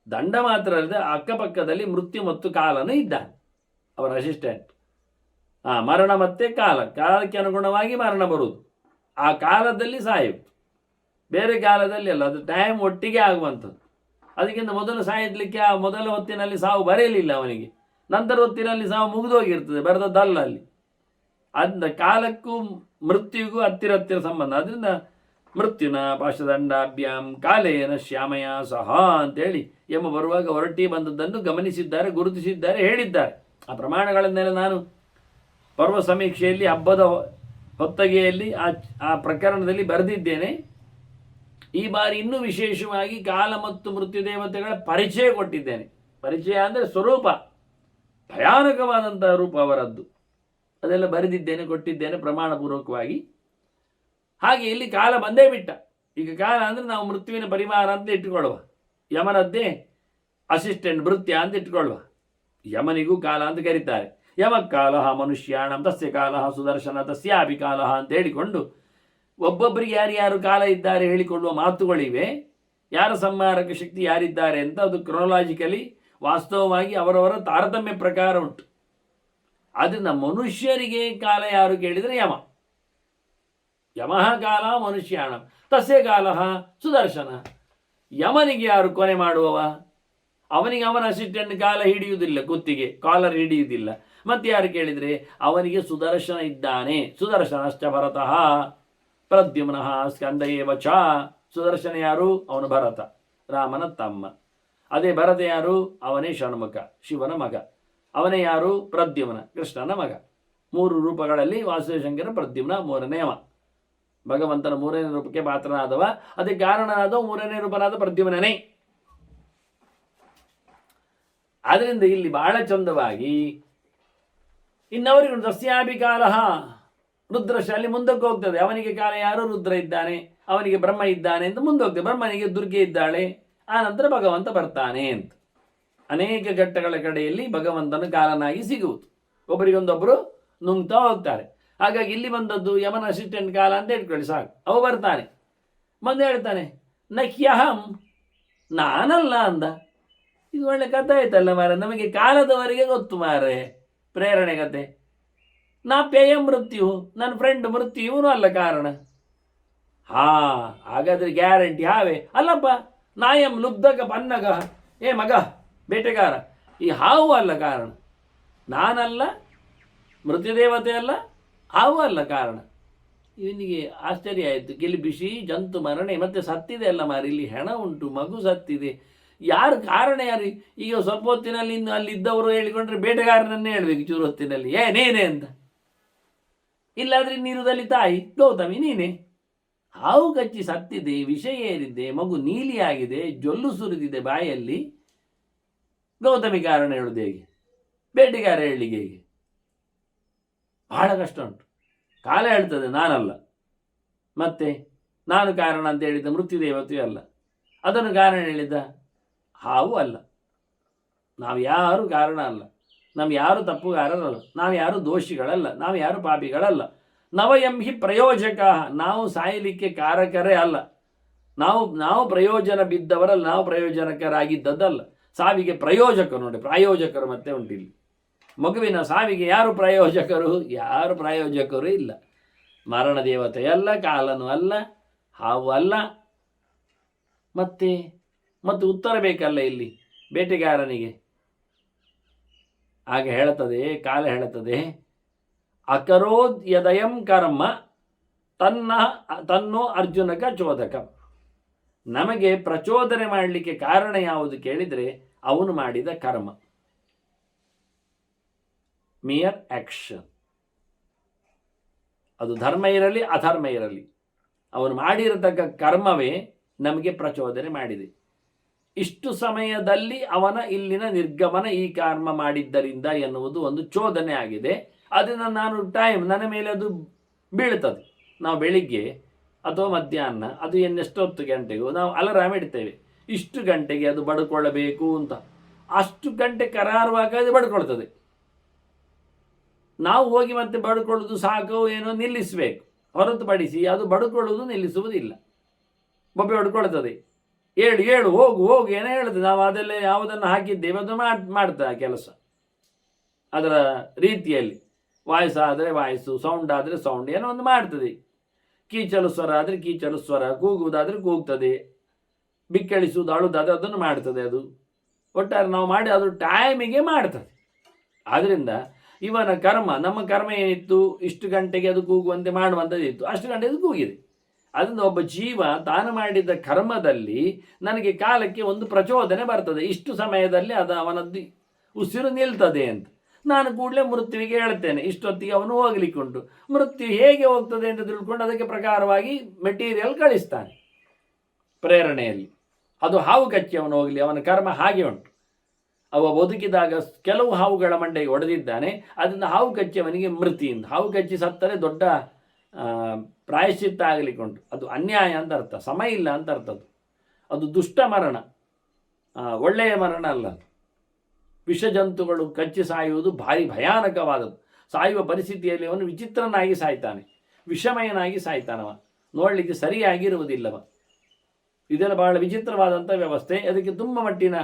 S1: ದಂಡ ಮಾತ್ರ ಅಲ್ಲದೆ ಅಕ್ಕಪಕ್ಕದಲ್ಲಿ ಮೃತ್ಯು ಮತ್ತು ಕಾಲನು ಇದ್ದಾನೆ, ಅವರ ಅಸಿಸ್ಟೆಂಟ್. ಮರಣ ಮತ್ತೆ ಕಾಲಕ್ಕೆ ಅನುಗುಣವಾಗಿ ಮರಣ ಬರುವುದು, ಆ ಕಾಲದಲ್ಲಿ ಸಾಯುವುದು. ಬೇರೆ ಕಾಲದಲ್ಲಿ ಅಲ್ಲ, ಅದು ಟೈಮ್ ಒಟ್ಟಿಗೆ ಆಗುವಂಥದ್ದು. ಅದಕ್ಕಿಂತ ಮೊದಲು ಸಾಯಲಿಕ್ಕೆ ಆ ಮೊದಲ ಹೊತ್ತಿನಲ್ಲಿ ಸಾವು ಬರೆಯಲಿಲ್ಲ ಅವನಿಗೆ, ನಂತರ ಹೊತ್ತಿನಲ್ಲಿ ಸಾವು ಮುಗಿದೋಗಿರ್ತದೆ, ಬರೆದದ್ದಲ್ಲ ಅಲ್ಲಿ. ಅದರಿಂದ ಕಾಲಕ್ಕೂ ಮೃತ್ಯುವಿಗೂ ಹತ್ತಿರ ಸಂಬಂಧ. ಅದರಿಂದ ಮೃತ್ಯುನ ಪಾಶದಂಡಾಭ್ಯಾಂ ಕಾಲೇನ ಶ್ಯಾಮಯ ಸಹ ಅಂತೇಳಿ ಯಮ ಬರುವಾಗ ಹೊರಟಿ ಬಂದದ್ದನ್ನು ಗಮನಿಸಿದ್ದಾರೆ, ಗುರುತಿಸಿದ್ದಾರೆ, ಹೇಳಿದ್ದಾರೆ. ಆ ಪ್ರಮಾಣಗಳನ್ನೆಲ್ಲ ನಾನು ಪರ್ವ ಸಮೀಕ್ಷೆಯಲ್ಲಿ ಹಬ್ಬದ ಹೊತ್ತಗೆಯಲ್ಲಿ ಆ ಪ್ರಕರಣದಲ್ಲಿ ಬರೆದಿದ್ದೇನೆ. ಈ ಬಾರಿ ಇನ್ನೂ ವಿಶೇಷವಾಗಿ ಕಾಲ ಮತ್ತು ಮೃತ್ಯು ದೇವತೆಗಳ ಪರಿಚಯ ಕೊಟ್ಟಿದ್ದೇನೆ. ಪರಿಚಯ ಅಂದರೆ ಸ್ವರೂಪ, ಭಯಾನಕವಾದಂತಹ ರೂಪ ಅವರದ್ದು, ಅದೆಲ್ಲ ಬರೆದಿದ್ದೇನೆ, ಕೊಟ್ಟಿದ್ದೇನೆ ಪ್ರಮಾಣಪೂರ್ವಕವಾಗಿ. ಹಾಗೆ ಇಲ್ಲಿ ಕಾಲ ಬಂದೇ ಬಿಟ್ಟ. ಈಗ ಕಾಲ ಅಂದರೆ ನಾವು ಮೃತ್ಯುವಿನ ಪರಿವಾರ ಅಂತ ಇಟ್ಟುಕೊಳ್ಳುವ, ಯಮನದ್ದೇ ಅಸಿಸ್ಟೆಂಟ್ ಭೃತ್ಯ ಅಂತ ಇಟ್ಟುಕೊಳ್ಳುವ. ಯಮನಿಗೂ ಕಾಲ ಅಂತ ಕರೀತಾರೆ. ಯಮ ಕಾಲ ಮನುಷ್ಯಾಣಂ ತಸ್ಯ ಕಾಲ ಸುದರ್ಶನ ತಸ್ಯಾಪಿ ಕಾಲ ಅಂತ ಹೇಳಿಕೊಂಡು ಒಬ್ಬೊಬ್ಬರಿಗೆ ಯಾರ್ಯಾರು ಕಾಲ ಇದ್ದಾರೆ ಹೇಳಿಕೊಳ್ಳುವ ಮಾತುಗಳಿವೆ. ಯಾರ ಸಂಹಾರಕ ಶಕ್ತಿ ಯಾರಿದ್ದಾರೆ ಅಂತ ಅದು ಕ್ರೊನಾಲಾಜಿಕಲಿ ವಾಸ್ತವವಾಗಿ ಅವರವರ ತಾರತಮ್ಯ ಪ್ರಕಾರ ಉಂಟು. ಆದ್ದರಿಂದ ಮನುಷ್ಯರಿಗೆ ಕಾಲ ಯಾರು ಕೇಳಿದರೆ ಯಮ. ಯಮಃ ಕಾಲ ಮನುಷ್ಯಾಣಂ ತಸ್ಯ ಕಾಲ ಸುದರ್ಶನ. ಯಮನಿಗೆ ಯಾರು ಕೊನೆ ಮಾಡುವವ? ಅವನಿಗೆ ಅವನ ಅಸಿಸ್ಟೆಂಟ್ ಕಾಲ ಹಿಡಿಯುವುದಿಲ್ಲ, ಕುತ್ತಿಗೆ ಕಾಲರ್ ಹಿಡಿಯುವುದಿಲ್ಲ. ಮತ್ತೆ ಯಾರು ಕೇಳಿದರೆ ಅವನಿಗೆ ಸುದರ್ಶನ ಇದ್ದಾನೆ. ಸುದರ್ಶನಶ್ಚ ಭರತಃ ಪ್ರದ್ಯುಮ್ನಃ ಸ್ಕಂದ ಏವ ಚ. ಸುದರ್ಶನ ಯಾರು? ಅವನು ಭರತ, ರಾಮನ ತಮ್ಮ. ಅದೇ ಭರತ ಯಾರು? ಅವನೇ ಷಣ್ಮುಖ, ಶಿವನ ಮಗ. ಅವನೇ ಯಾರು? ಪ್ರದ್ಯುಮ್ನ, ಕೃಷ್ಣನ ಮಗ. 3 ರೂಪಗಳಲ್ಲಿ ವಾಸುದೇವಶಂಕರ ಪ್ರದ್ಯುಮ್ನ ಮೂರನೇ ಅವ. ಭಗವಂತನ 3ನೇ ರೂಪಕ್ಕೆ ಪಾತ್ರನಾದವ, ಅದಕ್ಕೆ ಕಾರಣನಾದವ 3ನೇ ರೂಪನಾದ ಪ್ರದ್ಯುಮ್ನೇ. ಆದ್ದರಿಂದ ಇಲ್ಲಿ ಬಹಳ ಚಂದವಾಗಿ ಇನ್ನವರಿಗೂ ತಸ್ಯಾಪಿ ಕಾಲ ರುದ್ರಶ ಅಲ್ಲಿ ಮುಂದಕ್ಕೆ ಹೋಗ್ತದೆ. ಅವನಿಗೆ ಕಾಲ ಯಾರು? ರುದ್ರ ಇದ್ದಾನೆ, ಅವನಿಗೆ ಬ್ರಹ್ಮ ಇದ್ದಾನೆ ಅಂತ ಮುಂದೆ ಹೋಗ್ತದೆ. ಬ್ರಹ್ಮನಿಗೆ ದುರ್ಗೆ ಇದ್ದಾಳೆ, ಆ ನಂತರ ಭಗವಂತ ಬರ್ತಾನೆ ಅಂತ ಅನೇಕ ಘಟ್ಟಗಳ ಕಡೆಯಲ್ಲಿ ಭಗವಂತನ ಕಾಲನಾಗಿ ಸಿಗುವುದು. ಒಬ್ಬರಿಗೊಂದೊಬ್ಬರು ನುಂಗ್ತಾ ಹೋಗ್ತಾರೆ. ಹಾಗಾಗಿ ಇಲ್ಲಿ ಬಂದದ್ದು ಯಮನ ಅಸಿಸ್ಟೆಂಟ್ ಕಾಲ ಅಂತ ಇಟ್ಕೊಳ್ಳಿ ಸಾಕು. ಅವ ಬರ್ತಾನೆ, ಬಂದು ಹೇಳ್ತಾನೆ ನಹ್ಯಹಂ, ನಾನಲ್ಲ ಅಂದ. ಇದು ಒಳ್ಳೆ ಕಥೆ ಆಯ್ತಲ್ಲ ಮಾರೆ, ನಮಗೆ ಕಾಲದವರೆಗೆ ಗೊತ್ತು ಮಾರೆ ಪ್ರೇರಣೆ ಕತೆ. ನಾ ಪೇಯ ಮೃತ್ಯು, ನನ್ನ ಫ್ರೆಂಡ್ ಮೃತ್ಯು, ಇವನು ಅಲ್ಲ ಕಾರಣ. ಹಾಗಾದ್ರೆ ಗ್ಯಾರಂಟಿ ಹಾವೇ ಅಲ್ಲಪ್ಪ. ನಾಯಂ ಲುಬ್ಧಕ ಪನ್ನಗ, ಏ ಮಗ ಬೇಟೆಗಾರ, ಈ ಹಾವು ಅಲ್ಲ ಕಾರಣ, ನಾನಲ್ಲ, ಮೃತ್ಯುದೇವತೆ ಅಲ್ಲ, ಹಾವು ಅಲ್ಲ ಕಾರಣ. ಇವನಿಗೆ ಆಶ್ಚರ್ಯ ಆಯಿತು. ಗೆಲಿಬಿಸಿ ಜಂತು ಮರಣೆ, ಮತ್ತೆ ಸತ್ತಿದೆ ಅಲ್ಲ ಮಾರಿ, ಇಲ್ಲಿ ಹೆಣ ಉಂಟು, ಮಗು ಸತ್ತಿದೆ, ಯಾರು ಕಾರಣ ಯಾರು? ಈಗ ಸ್ವಲ್ಪ ಹೊತ್ತಿನಲ್ಲಿ ಇನ್ನು ಅಲ್ಲಿದ್ದವರು ಹೇಳಿಕೊಂಡ್ರೆ ಬೇಟೆಗಾರನನ್ನೇ ಹೇಳ್ಬೇಕು ಚೂರು ಹೊತ್ತಿನಲ್ಲಿ, ನೇನೆ ಅಂತ. ಇಲ್ಲಾದ್ರೆ ನೀರುದಲ್ಲಿ ತಾಯಿ ಗೌತಮಿ ನೀನೆ. ಹಾವು ಕಚ್ಚಿ ಸತ್ತಿದೆ, ವಿಷ ಏರಿದೆ, ಮಗು ನೀಲಿಯಾಗಿದೆ, ಜೊಲ್ಲು ಸುರಿದಿದೆ ಬಾಯಲ್ಲಿ. ಗೌತಮಿ ಕಾರಣ ಹೇಳುದು ಹೇಗೆ? ಬೇಟೆಗಾರ ಹೇಳಲಿಕ್ಕೆ ಹೇಗೆ? ಬಹಳ ಕಷ್ಟ ಉಂಟು. ಕಾಲ ಹೇಳ್ತದೆ ನಾನಲ್ಲ, ಮತ್ತೆ ನಾನು ಕಾರಣ ಅಂತ ಹೇಳಿದ್ದ ಮೃತ್ಯುದೇವತೆಯೂ ಅಲ್ಲ, ಅದನ್ನು ಕಾರಣ ಹೇಳಿದ್ದ ಹಾವು ಅಲ್ಲ. ನಾವು ಯಾರು ಕಾರಣ ಅಲ್ಲ, ನಾವು ಯಾರು ತಪ್ಪುಗಾರರಲ್ಲ, ನಾವು ಯಾರು ದೋಷಿಗಳಲ್ಲ, ನಾವು ಯಾರು ಪಾಪಿಗಳಲ್ಲ. ನವಯಂ ಹಿ ಪ್ರಯೋಜಕ, ನಾವು ಸಾಯಲಿಕ್ಕೆ ಕಾರಕರೇ ಅಲ್ಲ, ನಾವು ಪ್ರಯೋಜನ ಬಿದ್ದವರಲ್ಲ, ನಾವು ಪ್ರಯೋಜನಕರಾಗಿದ್ದದ್ದಲ್ಲ. ಸಾವಿಗೆ ಪ್ರಯೋಜಕರು ನೋಡಿ, ಪ್ರಾಯೋಜಕರು ಮತ್ತೆ ಉಂಟಿಲ್ಲಿ. ಮಗುವಿನ ಸಾವಿಗೆ ಯಾರು ಪ್ರಯೋಜಕರು? ಯಾರು ಪ್ರಾಯೋಜಕರು ಇಲ್ಲ. ಮರಣ ದೇವತೆಯಲ್ಲ, ಕಾಲನು ಅಲ್ಲ, ಹಾವು ಅಲ್ಲ. ಮತ್ತು ಉತ್ತರ ಬೇಕಲ್ಲ ಇಲ್ಲಿ ಬೇಟೆಗಾರನಿಗೆ. ಹಾಗೆ ಹೇಳುತ್ತದೆ ಕಾಲ, ಹೇಳುತ್ತದೆ ಅಕರೋದ್ ಯದಯಂ ಕರ್ಮ ತನ್ನೋ ಅರ್ಜುನಕ ಚೋದಕ. ನಮಗೆ ಪ್ರಚೋದನೆ ಮಾಡಲಿಕ್ಕೆ ಕಾರಣ ಯಾವುದು ಕೇಳಿದರೆ ಅವನು ಮಾಡಿದ ಕರ್ಮ, ಮಿಯರ್ ಆಕ್ಷನ್. ಅದು ಧರ್ಮ ಇರಲಿ ಅಧರ್ಮ ಇರಲಿ, ಅವನು ಮಾಡಿರತಕ್ಕ ಕರ್ಮವೇ ನಮಗೆ ಪ್ರಚೋದನೆ ಮಾಡಿದೆ. ಇಷ್ಟು ಸಮಯದಲ್ಲಿ ಅವನ ಇಲ್ಲಿನ ನಿರ್ಗಮನ ಈ ಕರ್ಮ ಮಾಡಿದ್ದರಿಂದ ಎನ್ನುವುದು ಒಂದು ಚೋದನೆ ಆಗಿದೆ. ಅದನ್ನು ನಾನು ನನ್ನ ಮೇಲೆ ಅದು ಬೀಳ್ತದೆ. ನಾವು ಬೆಳಿಗ್ಗೆ ಅಥವಾ ಮಧ್ಯಾಹ್ನ ಅದು ಎಷ್ಟೊತ್ತು ಗಂಟೆಗೂ ನಾವು ಅಲಾರಾಮ್ ಇಡ್ತೇವೆ, ಇಷ್ಟು ಗಂಟೆಗೆ ಅದು ಬಡ್ಕೊಳ್ಳಬೇಕು ಅಂತ. ಅಷ್ಟು ಗಂಟೆ ಕರಾರುವಾಗ ಅದು ಬಡ್ಕೊಳ್ತದೆ. ನಾವು ಹೋಗಿ ಮತ್ತೆ ಬಡ್ಕೊಳ್ಳೋದು ಸಾಕು ಏನೋ ನಿಲ್ಲಿಸಬೇಕು, ಹೊರತುಪಡಿಸಿ ಅದು ಬಡ್ಕೊಳ್ಳೋದು ನಿಲ್ಲಿಸುವುದಿಲ್ಲ. ಬೊಬ್ಬೆ ಹೊಡ್ಕೊಳ್ತದೆ, ಏಳು ಹೋಗು ಏನೋ ಹೇಳ್ತದೆ. ನಾವು ಅದೆಲ್ಲ ಯಾವುದನ್ನು ಹಾಕಿದ್ದೇವೆ ಅದು ಮಾಡ್ತಾ ಕೆಲಸ ಅದರ ರೀತಿಯಲ್ಲಿ. ವಾಯ್ಸ್ ಆದರೆ ವಾಯ್ಸು, ಸೌಂಡ್ ಆದರೆ ಸೌಂಡ್, ಏನೋ ಒಂದು ಮಾಡ್ತದೆ. ಕೀಚಲು ಸ್ವರ ಆದರೆ ಕೀಚಲು ಸ್ವರ, ಕೂಗುವುದಾದರೆ ಕೂಗ್ತದೆ, ಬಿಕ್ಕಳಿಸುವುದು ಅಳುದಾದರೆ ಅದನ್ನು ಮಾಡ್ತದೆ. ಅದು ಒಟ್ಟಾರೆ ನಾವು ಮಾಡಿ ಅದು ಟೈಮಿಗೆ ಮಾಡ್ತದೆ. ಆದ್ದರಿಂದ ಇವನ ಕರ್ಮ, ನಮ್ಮ ಕರ್ಮ ಏನಿತ್ತು, ಇಷ್ಟು ಗಂಟೆಗೆ ಅದು ಕೂಗುವಂತೆ ಮಾಡುವಂಥದ್ದಿತ್ತು, ಅಷ್ಟು ಗಂಟೆ ಅದು ಕೂಗಿದೆ. ಅದರಿಂದ ಒಬ್ಬ ಜೀವ ತಾನು ಮಾಡಿದ ಕರ್ಮದಲ್ಲಿ ನನಗೆ ಕಾಲಕ್ಕೆ ಒಂದು ಪ್ರಚೋದನೆ ಬರ್ತದೆ, ಇಷ್ಟು ಸಮಯದಲ್ಲಿ ಅದು ಅವನದ್ದು ಉಸಿರು ನಿಲ್ತದೆ ಅಂತ. ನಾನು ಕೂಡಲೇ ಮೃತ್ಯುವಿಗೆ ಹೇಳ್ತೇನೆ, ಇಷ್ಟೊತ್ತಿಗೆ ಅವನು ಹೋಗ್ಲಿಕ್ಕುಂಟು. ಮೃತ್ಯು ಹೇಗೆ ಹೋಗ್ತದೆ ಅಂತ ತಿಳ್ಕೊಂಡು ಅದಕ್ಕೆ ಪ್ರಕಾರವಾಗಿ ಮೆಟೀರಿಯಲ್ ಕಳಿಸ್ತಾನೆ ಪ್ರೇರಣೆಯಲ್ಲಿ. ಅದು ಹಾವು ಕಚ್ಚಿ ಅವನು ಹೋಗಲಿ, ಅವನ ಕರ್ಮ ಹಾಗೆ ಉಂಟು. ಅವ ಬದುಕಿದಾಗ ಕೆಲವು ಹಾವುಗಳ ಮಂಡೆಗೆ ಹೊಡೆದಿದ್ದಾನೆ, ಅದರಿಂದ ಹಾವು ಕಚ್ಚಿ ಅವನಿಗೆ ಮೃತಿಯಿಂದ. ಹಾವು ಕಚ್ಚಿ ಸತ್ತರೆ ದೊಡ್ಡ ಪ್ರಾಯಶ್ಚಿತ್ತ ಆಗಲಿಕ್ಕೆ ಉಂಟು. ಅದು ಅನ್ಯಾಯ ಅಂತ ಅರ್ಥ, ಸಮ ಇಲ್ಲ ಅಂತ ಅರ್ಥ. ಅದು ದುಷ್ಟ ಮರಣ, ಒಳ್ಳೆಯ ಮರಣ ಅಲ್ಲ. ವಿಷಜಂತುಗಳು ಕಚ್ಚಿ ಸಾಯುವುದು ಭಾರಿ ಭಯಾನಕವಾದದ್ದು. ಸಾಯುವ ಪರಿಸ್ಥಿತಿಯಲ್ಲಿ ಅವನು ವಿಚಿತ್ರನಾಗಿ ಸಾಯ್ತಾನೆ, ವಿಷಮಯನಾಗಿ ಸಾಯ್ತಾನವ, ನೋಡಲಿಕ್ಕೆ ಸರಿಯಾಗಿರುವುದಿಲ್ಲವ. ಇದೆಲ್ಲ ಬಹಳ ವಿಚಿತ್ರವಾದಂಥ ವ್ಯವಸ್ಥೆ. ಅದಕ್ಕೆ ತುಂಬ ಮಟ್ಟಿನ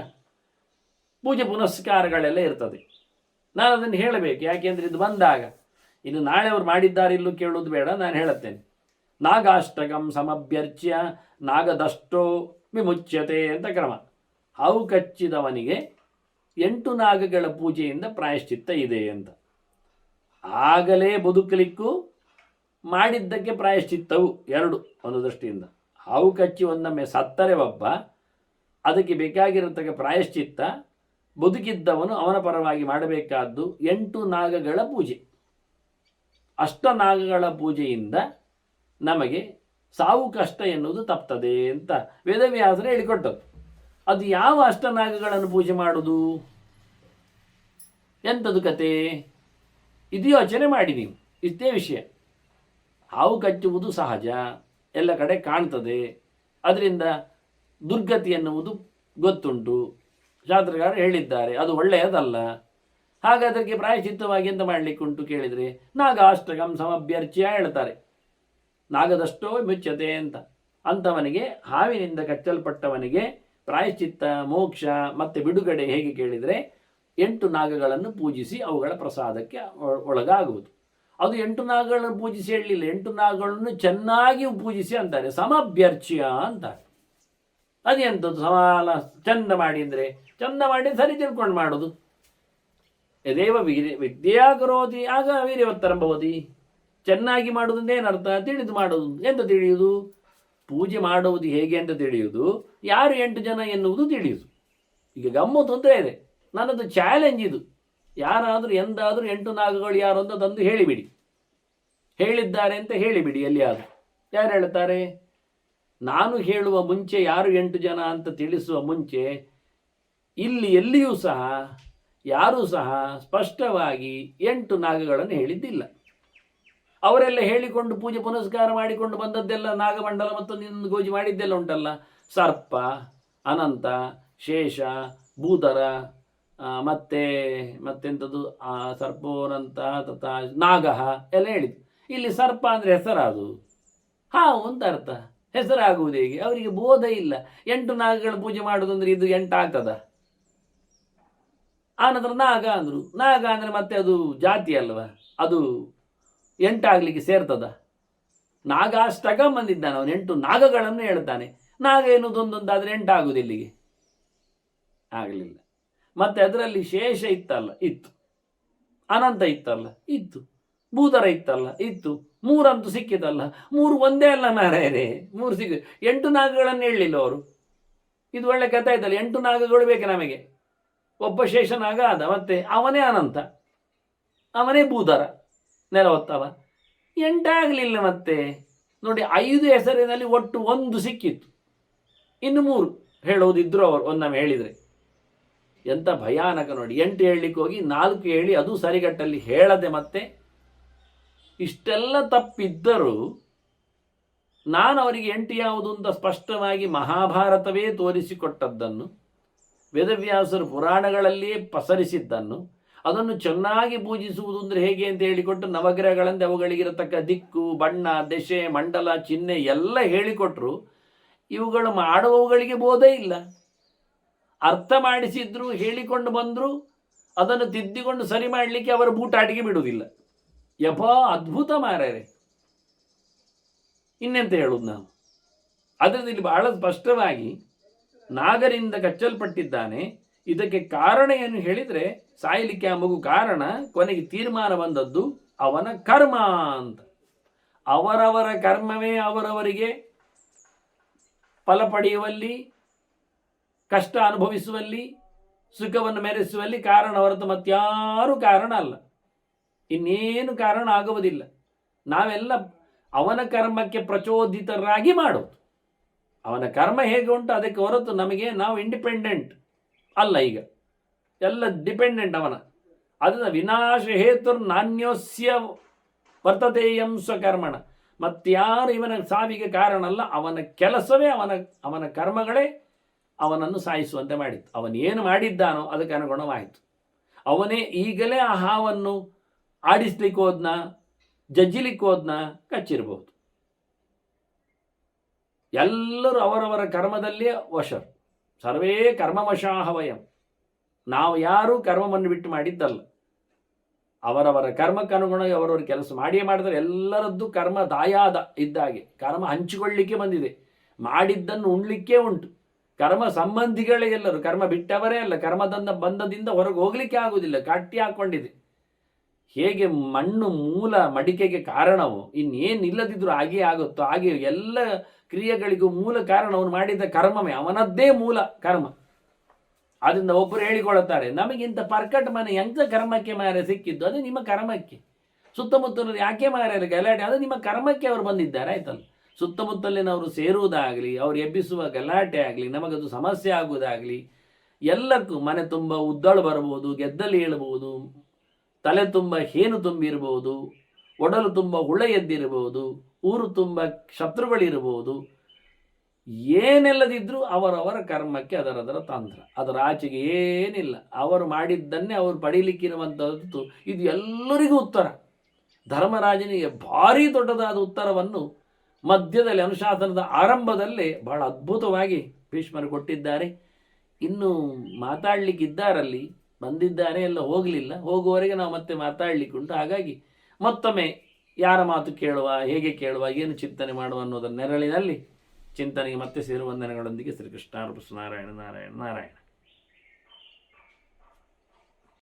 S1: ಪೂಜೆ ಪುನಸ್ಕಾರಗಳೆಲ್ಲ ಇರ್ತದೆ. ನಾನು ಅದನ್ನು ಹೇಳಬೇಕು, ಯಾಕೆಂದರೆ ಇದು ಬಂದಾಗ, ಇನ್ನು ನಾಳೆ ಅವರು ಮಾಡಿದ್ದಾರಿಲ್ಲೂ ಕೇಳೋದು ಬೇಡ, ನಾನು ಹೇಳುತ್ತೇನೆ. ನಾಗಾಷ್ಟಕಂ ಸಮಭ್ಯರ್ಚ್ಯ ನಾಗದಷ್ಟೋ ವಿಮುಚ್ಯತೆ ಅಂತ ಕ್ರಮ. ಹಾವು ಕಚ್ಚಿದವನಿಗೆ 8 ನಾಗಗಳ ಪೂಜೆಯಿಂದ ಪ್ರಾಯಶ್ಚಿತ್ತ ಇದೆ ಅಂತ. ಆಗಲೇ ಬದುಕಲಿಕ್ಕೂ ಮಾಡಿದ್ದಕ್ಕೆ ಪ್ರಾಯಶ್ಚಿತ್ತವು ಎರಡು ಒಂದು ದೃಷ್ಟಿಯಿಂದ. ಹಾವು ಕಚ್ಚಿ ಒಂದೊಮ್ಮೆ ಸತ್ತರೆ ಒಬ್ಬ, ಅದಕ್ಕೆ ಬೇಕಾಗಿರತಕ್ಕ ಪ್ರಾಯಶ್ಚಿತ್ತ ಬದುಕಿದ್ದವನು ಅವನ ಪರವಾಗಿ ಮಾಡಬೇಕಾದ್ದು 8 ನಾಗಗಳ ಪೂಜೆ. ನಾಗಗಳ ಪೂಜೆಯಿಂದ ನಮಗೆ ಸಾವು ಕಷ್ಟ ಎನ್ನುವುದು ತಪ್ತದೆ ಅಂತ ವೇದವ್ಯಾಸರು ಹೇಳಿಕೊಟ್ಟರು. ಅದು ಯಾವ ನಾಗಗಳನ್ನು ಪೂಜೆ ಮಾಡುವುದು? ಎಂಥದ್ದು ಕತೆ? ಇದು ಯೋಚನೆ ಮಾಡಿ ನೀವು. ಇಷ್ಟೇ ವಿಷಯ. ಹಾವು ಕಚ್ಚುವುದು ಸಹಜ, ಎಲ್ಲ ಕಡೆ ಕಾಣ್ತದೆ, ಅದರಿಂದ ದುರ್ಗತಿ ಎನ್ನುವುದು ಗೊತ್ತುಂಟು, ಶಾಸ್ತ್ರಗಾರರು ಹೇಳಿದ್ದಾರೆ, ಅದು ಒಳ್ಳೆಯದಲ್ಲ. ಹಾಗಾದಕ್ಕೆ ಪ್ರಾಯಶ್ಚಿತ್ತವಾಗಿ ಎಂತ ಮಾಡಲಿಕ್ಕುಂಟು ಕೇಳಿದರೆ ನಾಗಾಷ್ಟಕಂ ಸಮಭ್ಯರ್ಚ್ಯ ಹೇಳ್ತಾರೆ. ನಾಗದಷ್ಟೋ ಮುಚ್ಚತೆ ಅಂತ. ಅಂಥವನಿಗೆ, ಹಾವಿನಿಂದ ಕಚ್ಚಲ್ಪಟ್ಟವನಿಗೆ ಪ್ರಾಯಶ್ಚಿತ್ತ, ಮೋಕ್ಷ ಮತ್ತು ಬಿಡುಗಡೆ ಹೇಗೆ ಕೇಳಿದರೆ 8 ನಾಗಗಳನ್ನು ಪೂಜಿಸಿ ಅವುಗಳ ಪ್ರಸಾದಕ್ಕೆ ಒಳಗಾಗುವುದು. ಅದು 8 ನಾಗಗಳನ್ನು ಪೂಜಿಸಿ ಹೇಳಲಿಲ್ಲ, 8 ನಾಗಗಳನ್ನು ಚೆನ್ನಾಗಿ ಪೂಜಿಸಿ ಅಂತಾರೆ, ಸಮಭ್ಯರ್ಚ್ಯ ಅಂತಾರೆ. ಅದೆಂಥದ್ದು ಸಮಾನ ಚಂದ ಮಾಡಿ ಅಂದರೆ, ಚಂದ ಮಾಡಿ ಸರಿ ತಿಳ್ಕೊಂಡು ಮಾಡೋದು. ಯದೇವ ವಿದ್ಯಾ ಕರೋತಿ ಆಗ ವೀರ್ಯವತ್ತರಂಭವತಿ. ಚೆನ್ನಾಗಿ ಮಾಡುವುದಂತ ಏನರ್ಥ? ತಿಳಿದು ಮಾಡುವುದು. ಎಂತ ತಿಳಿಯುವುದು? ಪೂಜೆ ಮಾಡುವುದು ಹೇಗೆ ಅಂತ ತಿಳಿಯುವುದು, ಯಾರು 8 ಜನ ಎನ್ನುವುದು ತಿಳಿಯುವುದು. ಈಗ ಗಮ್ಮತ್ತು ತೊಂದರೆ ಇದೆ. ನನ್ನದು ಚಾಲೆಂಜ್ ಇದು. ಯಾರಾದರೂ ಎಂದಾದರೂ 8 ನಾಗಗಳು ಯಾರು ಅಂತ ತಂದು ಹೇಳಿಬಿಡಿ, ಹೇಳಿದ್ದಾರೆ ಅಂತ ಹೇಳಿಬಿಡಿ. ಎಲ್ಲಿಯಾದರೂ ಯಾರು ಹೇಳ್ತಾರೆ? ನಾನು ಹೇಳುವ ಮುಂಚೆ ಯಾರು 8 ಜನ ಅಂತ ತಿಳಿಸುವ ಮುಂಚೆ ಇಲ್ಲಿ ಎಲ್ಲಿಯೂ ಸಹ ಯಾರೂ ಸಹ ಸ್ಪಷ್ಟವಾಗಿ 8 ನಾಗಗಳನ್ನು ಹೇಳಿದ್ದಿಲ್ಲ. ಅವರೆಲ್ಲ ಹೇಳಿಕೊಂಡು ಪೂಜೆ ಪುನಸ್ಕಾರ ಮಾಡಿಕೊಂಡು ಬಂದದ್ದೆಲ್ಲ ನಾಗಮಂಡಲ ಮತ್ತೊಂದು ಗೋಜಿ ಮಾಡಿದ್ದೆಲ್ಲ ಉಂಟಲ್ಲ, ಸರ್ಪ, ಅನಂತ, ಶೇಷ, ಭೂಧರ, ಮತ್ತೆಂಥದ್ದು ಸರ್ಪೋನಂತ ತಥಾ ನಾಗಹ ಎಲ್ಲ ಹೇಳಿದ್ದು. ಇಲ್ಲಿ ಸರ್ಪ ಅಂದರೆ ಹೆಸರಾದು, ಹಾವು ಅಂತ ಅರ್ಥ. ಹೆಸರಾಗುವುದು ಹೇಗೆ? ಅವರಿಗೆ ಬೋಧ ಇಲ್ಲ. 8 ನಾಗಗಳ ಪೂಜೆ ಮಾಡೋದು ಅಂದರೆ ಇದು 8 ಆಗ್ತದ? ಆನಂತರ ನಾಗ ಅಂದರು. ನಾಗ ಅಂದರೆ ಮತ್ತೆ ಅದು ಜಾತಿ ಅಲ್ವ, ಅದು 8 ಆಗಲಿಕ್ಕೆ ಸೇರ್ತದ? ನಾಗಾಷ್ಟಕ ಬಂದಿದ್ದಾನೆ ಅವನು, 8 ನಾಗಗಳನ್ನು ಹೇಳ್ತಾನೆ. ನಾಗ ಎನ್ನುವುದೊಂದೊಂದಾದರೆ 8 ಆಗುವುದು ಎಲ್ಲಿಗೆ? ಆಗಲಿಲ್ಲ. ಮತ್ತೆ ಅದರಲ್ಲಿ ಶೇಷ ಇತ್ತಲ್ಲ, ಇತ್ತು. ಅನಂತ ಇತ್ತಲ್ಲ, ಇತ್ತು. ಭೂಧರ ಇತ್ತಲ್ಲ, ಇತ್ತು. 3 ಅಂತೂ ಸಿಕ್ಕಿತಲ್ಲ. 3 ಒಂದೇ ಅಲ್ಲ ಮಾರಾಯರೇ, 3 ಸಿಕ್ಕ 8 ನಾಗಗಳನ್ನು ಹೇಳಲಿಲ್ಲ ಅವರು. ಇದು ಒಳ್ಳೆ ಕಥೆ ಆಯ್ತಲ್ಲ. 8 ನಾಗಗಳು ಬೇಕು ನಮಗೆ. ಒಬ್ಬ ಶೇಷನಾಗ ಆದ, ಮತ್ತೆ ಅವನೇ ಅನಂತ, ಅವನೇ ಭೂಧರ, ನೆಲ ಹೊತ್ತವ. 8 ಆಗಲಿಲ್ಲ. ಮತ್ತೆ ನೋಡಿ, 5 ಹೆಸರಿನಲ್ಲಿ ಒಟ್ಟು 1 ಸಿಕ್ಕಿತ್ತು, ಇನ್ನು 3 ಹೇಳೋದಿದ್ರು ಅವರು ಒಂದೊಮ್ಮೆ ಹೇಳಿದರೆ. ಎಂಥ ಭಯಾನಕ ನೋಡಿ. 8 ಹೇಳಲಿಕ್ಕೆ ಹೋಗಿ 4 ಹೇಳಿ ಅದು ಸರಿಗಟ್ಟಲ್ಲಿ ಹೇಳದೆ. ಮತ್ತೆ ಇಷ್ಟೆಲ್ಲ ತಪ್ಪಿದ್ದರೂ ನಾನು ಅವರಿಗೆ 8 ಯಾವುದು ಅಂತ ಸ್ಪಷ್ಟವಾಗಿ ಮಹಾಭಾರತವೇ ತೋರಿಸಿಕೊಟ್ಟದ್ದನ್ನು, ವೇದವ್ಯಾಸರು ಪುರಾಣಗಳಲ್ಲಿಯೇ ಪಸರಿಸಿದ್ದನ್ನು, ಅದನ್ನು ಚೆನ್ನಾಗಿ ಪೂಜಿಸುವುದು ಅಂದರೆ ಹೇಗೆ ಅಂತ ಹೇಳಿಕೊಟ್ಟು, ನವಗ್ರಹಗಳಂತೆ ಅವುಗಳಿಗಿರತಕ್ಕ ದಿಕ್ಕು, ಬಣ್ಣ, ದಶೆ, ಮಂಡಲ, ಚಿಹ್ನೆ ಎಲ್ಲ ಹೇಳಿಕೊಟ್ರು. ಇವುಗಳು ಮಾಡುವವುಗಳಿಗೆ ಬೋಧೆ ಇಲ್ಲ. ಅರ್ಥ ಮಾಡಿಸಿದ್ರು, ಹೇಳಿಕೊಂಡು ಬಂದರು, ಅದನ್ನು ತಿದ್ದಿಕೊಂಡು ಸರಿ ಮಾಡಲಿಕ್ಕೆ ಅವರ ಬೂಟಾಟಿಗೆ ಬಿಡುವುದಿಲ್ಲ. ಯಪ್ಪಾ, ಅದ್ಭುತ ಮಾರ್ಯಾರೆ. ಇನ್ನೆಂತ ಹೇಳುವುದು ನಾವು? ಅದರಿಂದ ಇಲ್ಲಿ ಬಹಳ ಸ್ಪಷ್ಟವಾಗಿ ನಾಗರಿಂದ ಕಚ್ಚಲ್ಪಟ್ಟಿದ್ದಾನೆ. ಇದಕ್ಕೆ ಕಾರಣ ಏನು ಹೇಳಿದರೆ, ಸಾಯಲಿಕ್ಕೆ ಆ ಮಗು ಕಾರಣ. ಕೊನೆಗೆ ತೀರ್ಮಾನ ಬಂದದ್ದು ಅವನ ಕರ್ಮ ಅಂತ. ಅವರವರ ಕರ್ಮವೇ ಅವರವರಿಗೆ ಫಲ ಪಡೆಯುವಲ್ಲಿ, ಕಷ್ಟ ಅನುಭವಿಸುವಲ್ಲಿ, ಸುಖವನ್ನು ಮೆರೆಸುವಲ್ಲಿ ಕಾರಣ ಹೊರತು ಮತ್ಯಾರೂ ಕಾರಣ ಅಲ್ಲ. ಇನ್ನೇನು ಕಾರಣ ಆಗುವುದಿಲ್ಲ. ನಾವೆಲ್ಲ ಅವನ ಕರ್ಮಕ್ಕೆ ಪ್ರಚೋದಿತರಾಗಿ ಮಾಡೋದು. ಅವನ ಕರ್ಮ ಹೇಗೆ ಉಂಟು ಅದಕ್ಕೆ ಹೊರತು ನಮಗೆ ನಾವು ಇಂಡಿಪೆಂಡೆಂಟ್ ಅಲ್ಲ. ಈಗ ಎಲ್ಲ ಡಿಪೆಂಡೆಂಟ್ ಅವನ. ಅದನ್ನು ವಿನಾಶ ಹೇತುರ್ ನಾಣ್ಯೋಸ್ಯ ವರ್ತತೆಯಂ ಸ್ವಕರ್ಮಣ. ಮತ್ಯಾರು ಇವನ ಸಾವಿಗೆ ಕಾರಣ ಅಲ್ಲ. ಅವನ ಕೆಲಸವೇ, ಅವನ ಕರ್ಮಗಳೇ ಅವನನ್ನು ಸಾಯಿಸುವಂತೆ ಮಾಡಿತ್ತು. ಅವನೇನು ಮಾಡಿದ್ದಾನೋ ಅದಕ್ಕೆ ಅನುಗುಣವಾಯಿತು. ಅವನೇ ಈಗಲೇ ಆ ಹಾವನ್ನು ಆಡಿಸ್ಲಿಕ್ಕೆ ಹೋದ್ನ, ಜಜ್ಜಿಲಿಕ್ಕೆ ಹೋದ್ನ, ಕಚ್ಚಿರಬಹುದು. ಎಲ್ಲರೂ ಅವರವರ ಕರ್ಮದಲ್ಲಿಯೇ ವಶರು. ಸರ್ವೇ ಕರ್ಮವಶಾಹ ವಯಂ. ನಾವು ಯಾರೂ ಕರ್ಮವನ್ನು ಬಿಟ್ಟು ಮಾಡಿದ್ದಲ್ಲ. ಅವರವರ ಕರ್ಮಕ್ಕನುಗುಣವಾಗಿ ಅವರವರ ಕೆಲಸ ಮಾಡಿಯೇ ಮಾಡಿದರೆ ಎಲ್ಲರದ್ದು ಕರ್ಮ ದಾಯಾದ ಇದ್ದಾಗೆ. ಕರ್ಮ ಹಂಚಿಕೊಳ್ಳಿಕ್ಕೆ ಬಂದಿದೆ. ಮಾಡಿದ್ದನ್ನು ಉಣ್ಲಿಕ್ಕೆ ಉಂಟು. ಕರ್ಮ ಸಂಬಂಧಿಗಳೇ ಎಲ್ಲರೂ, ಕರ್ಮ ಬಿಟ್ಟವರೇ ಅಲ್ಲ. ಕರ್ಮದಿಂದ ಬಂಧದಿಂದ ಹೊರಗೆ ಹೋಗಲಿಕ್ಕೆ ಆಗುವುದಿಲ್ಲ, ಕಟ್ಟಿ ಹಾಕ್ಕೊಂಡಿದೆ. ಹೇಗೆ ಮಣ್ಣು ಮೂಲ ಮಡಿಕೆಗೆ ಕಾರಣವೋ, ಇನ್ನೇನಿಲ್ಲದಿದ್ರೂ ಹಾಗೇ ಆಗುತ್ತೋ ಹಾಗೆ ಎಲ್ಲ ಕ್ರಿಯೆಗಳಿಗೂ ಮೂಲ ಕಾರಣ ಅವನು ಮಾಡಿದ ಕರ್ಮವೇ. ಅವನದ್ದೇ ಮೂಲ ಕರ್ಮ. ಆದ್ದರಿಂದ ಒಬ್ಬರು ಹೇಳಿಕೊಳ್ಳುತ್ತಾರೆ, ನಮಗಿಂತ ಪರ್ಕಟ್ ಮನೆ ಎಂಥ ಕರ್ಮಕ್ಕೆ ಮಾರೆ ಸಿಕ್ಕಿದ್ದು? ಅದು ನಿಮ್ಮ ಕರ್ಮಕ್ಕೆ. ಸುತ್ತಮುತ್ತಲರು ಯಾಕೆ ಮಾರೆ ಗಲಾಟೆ? ಅದು ನಿಮ್ಮ ಕರ್ಮಕ್ಕೆ ಅವರು ಬಂದಿದ್ದಾರೆ, ಆಯ್ತಲ್ಲ. ಸುತ್ತಮುತ್ತಲಿನವರು ಸೇರುವುದಾಗಲಿ, ಅವರು ಎಬ್ಬಿಸುವ ಗಲಾಟೆ ಆಗಲಿ, ನಮಗದು ಸಮಸ್ಯೆ ಆಗುವುದಾಗಲಿ, ಎಲ್ಲಕ್ಕೂ ಮನೆ ತುಂಬ ಉದ್ದಳು ಬರಬಹುದು, ಗೆದ್ದಲ್ಲಿ ಹೇಳಬಹುದು, ತಲೆ ತುಂಬ ಹೇನು ತುಂಬಿರ್ಬೋದು, ಒಡಲು ತುಂಬ ಹುಳ ಎದ್ದಿರಬಹುದು, ಊರು ತುಂಬ ಶತ್ರುಗಳಿರಬಹುದು. ಏನೆಲ್ಲದಿದ್ರೂ ಅವರವರ ಕರ್ಮಕ್ಕೆ ಅದರದರ ತಂತ್ರ, ಅದರ ಆಚೆಗೆ ಏನಿಲ್ಲ. ಅವರು ಮಾಡಿದ್ದನ್ನೇ ಅವರು ಪಡೀಲಿಕ್ಕಿರುವಂಥದ್ದು. ಇದು ಎಲ್ಲರಿಗೂ ಉತ್ತರ. ಧರ್ಮರಾಜನಿಗೆ ಭಾರಿ ದೊಡ್ಡದಾದ ಉತ್ತರವನ್ನು ಮಧ್ಯದಲ್ಲಿ ಅನುಶಾಸನದ ಆರಂಭದಲ್ಲೇ ಬಹಳ ಅದ್ಭುತವಾಗಿ ಭೀಷ್ಮರು ಕೊಟ್ಟಿದ್ದಾರೆ. ಇನ್ನು ಮಾತಾಡಲಿಕ್ಕಿದ್ದಾರಲ್ಲಿ, ಬಂದಿದ್ದಾರೆ, ಎಲ್ಲ ಹೋಗಲಿಲ್ಲ. ಹೋಗುವವರೆಗೆ ನಾವು ಮತ್ತೆ ಮಾತಾಡಲಿಕ್ಕುಂಟು. ಹಾಗಾಗಿ ಮತ್ತೊಮ್ಮೆ ಯಾರ ಮಾತು ಕೇಳುವ, ಹೇಗೆ ಕೇಳುವ, ಏನು ಚಿಂತನೆ ಮಾಡುವ ಅನ್ನೋದರ ನೆರಳಿನಲ್ಲಿ ಚಿಂತನೆಗೆ ಮತ್ತೆ ಸೇರುವ ವಂದನೆಗಳೊಂದಿಗೆ ಶ್ರೀಕೃಷ್ಣಾರ್ಪಣಮಸ್ತು. ನಾರಾಯಣ ನಾರಾಯಣ ನಾರಾಯಣ.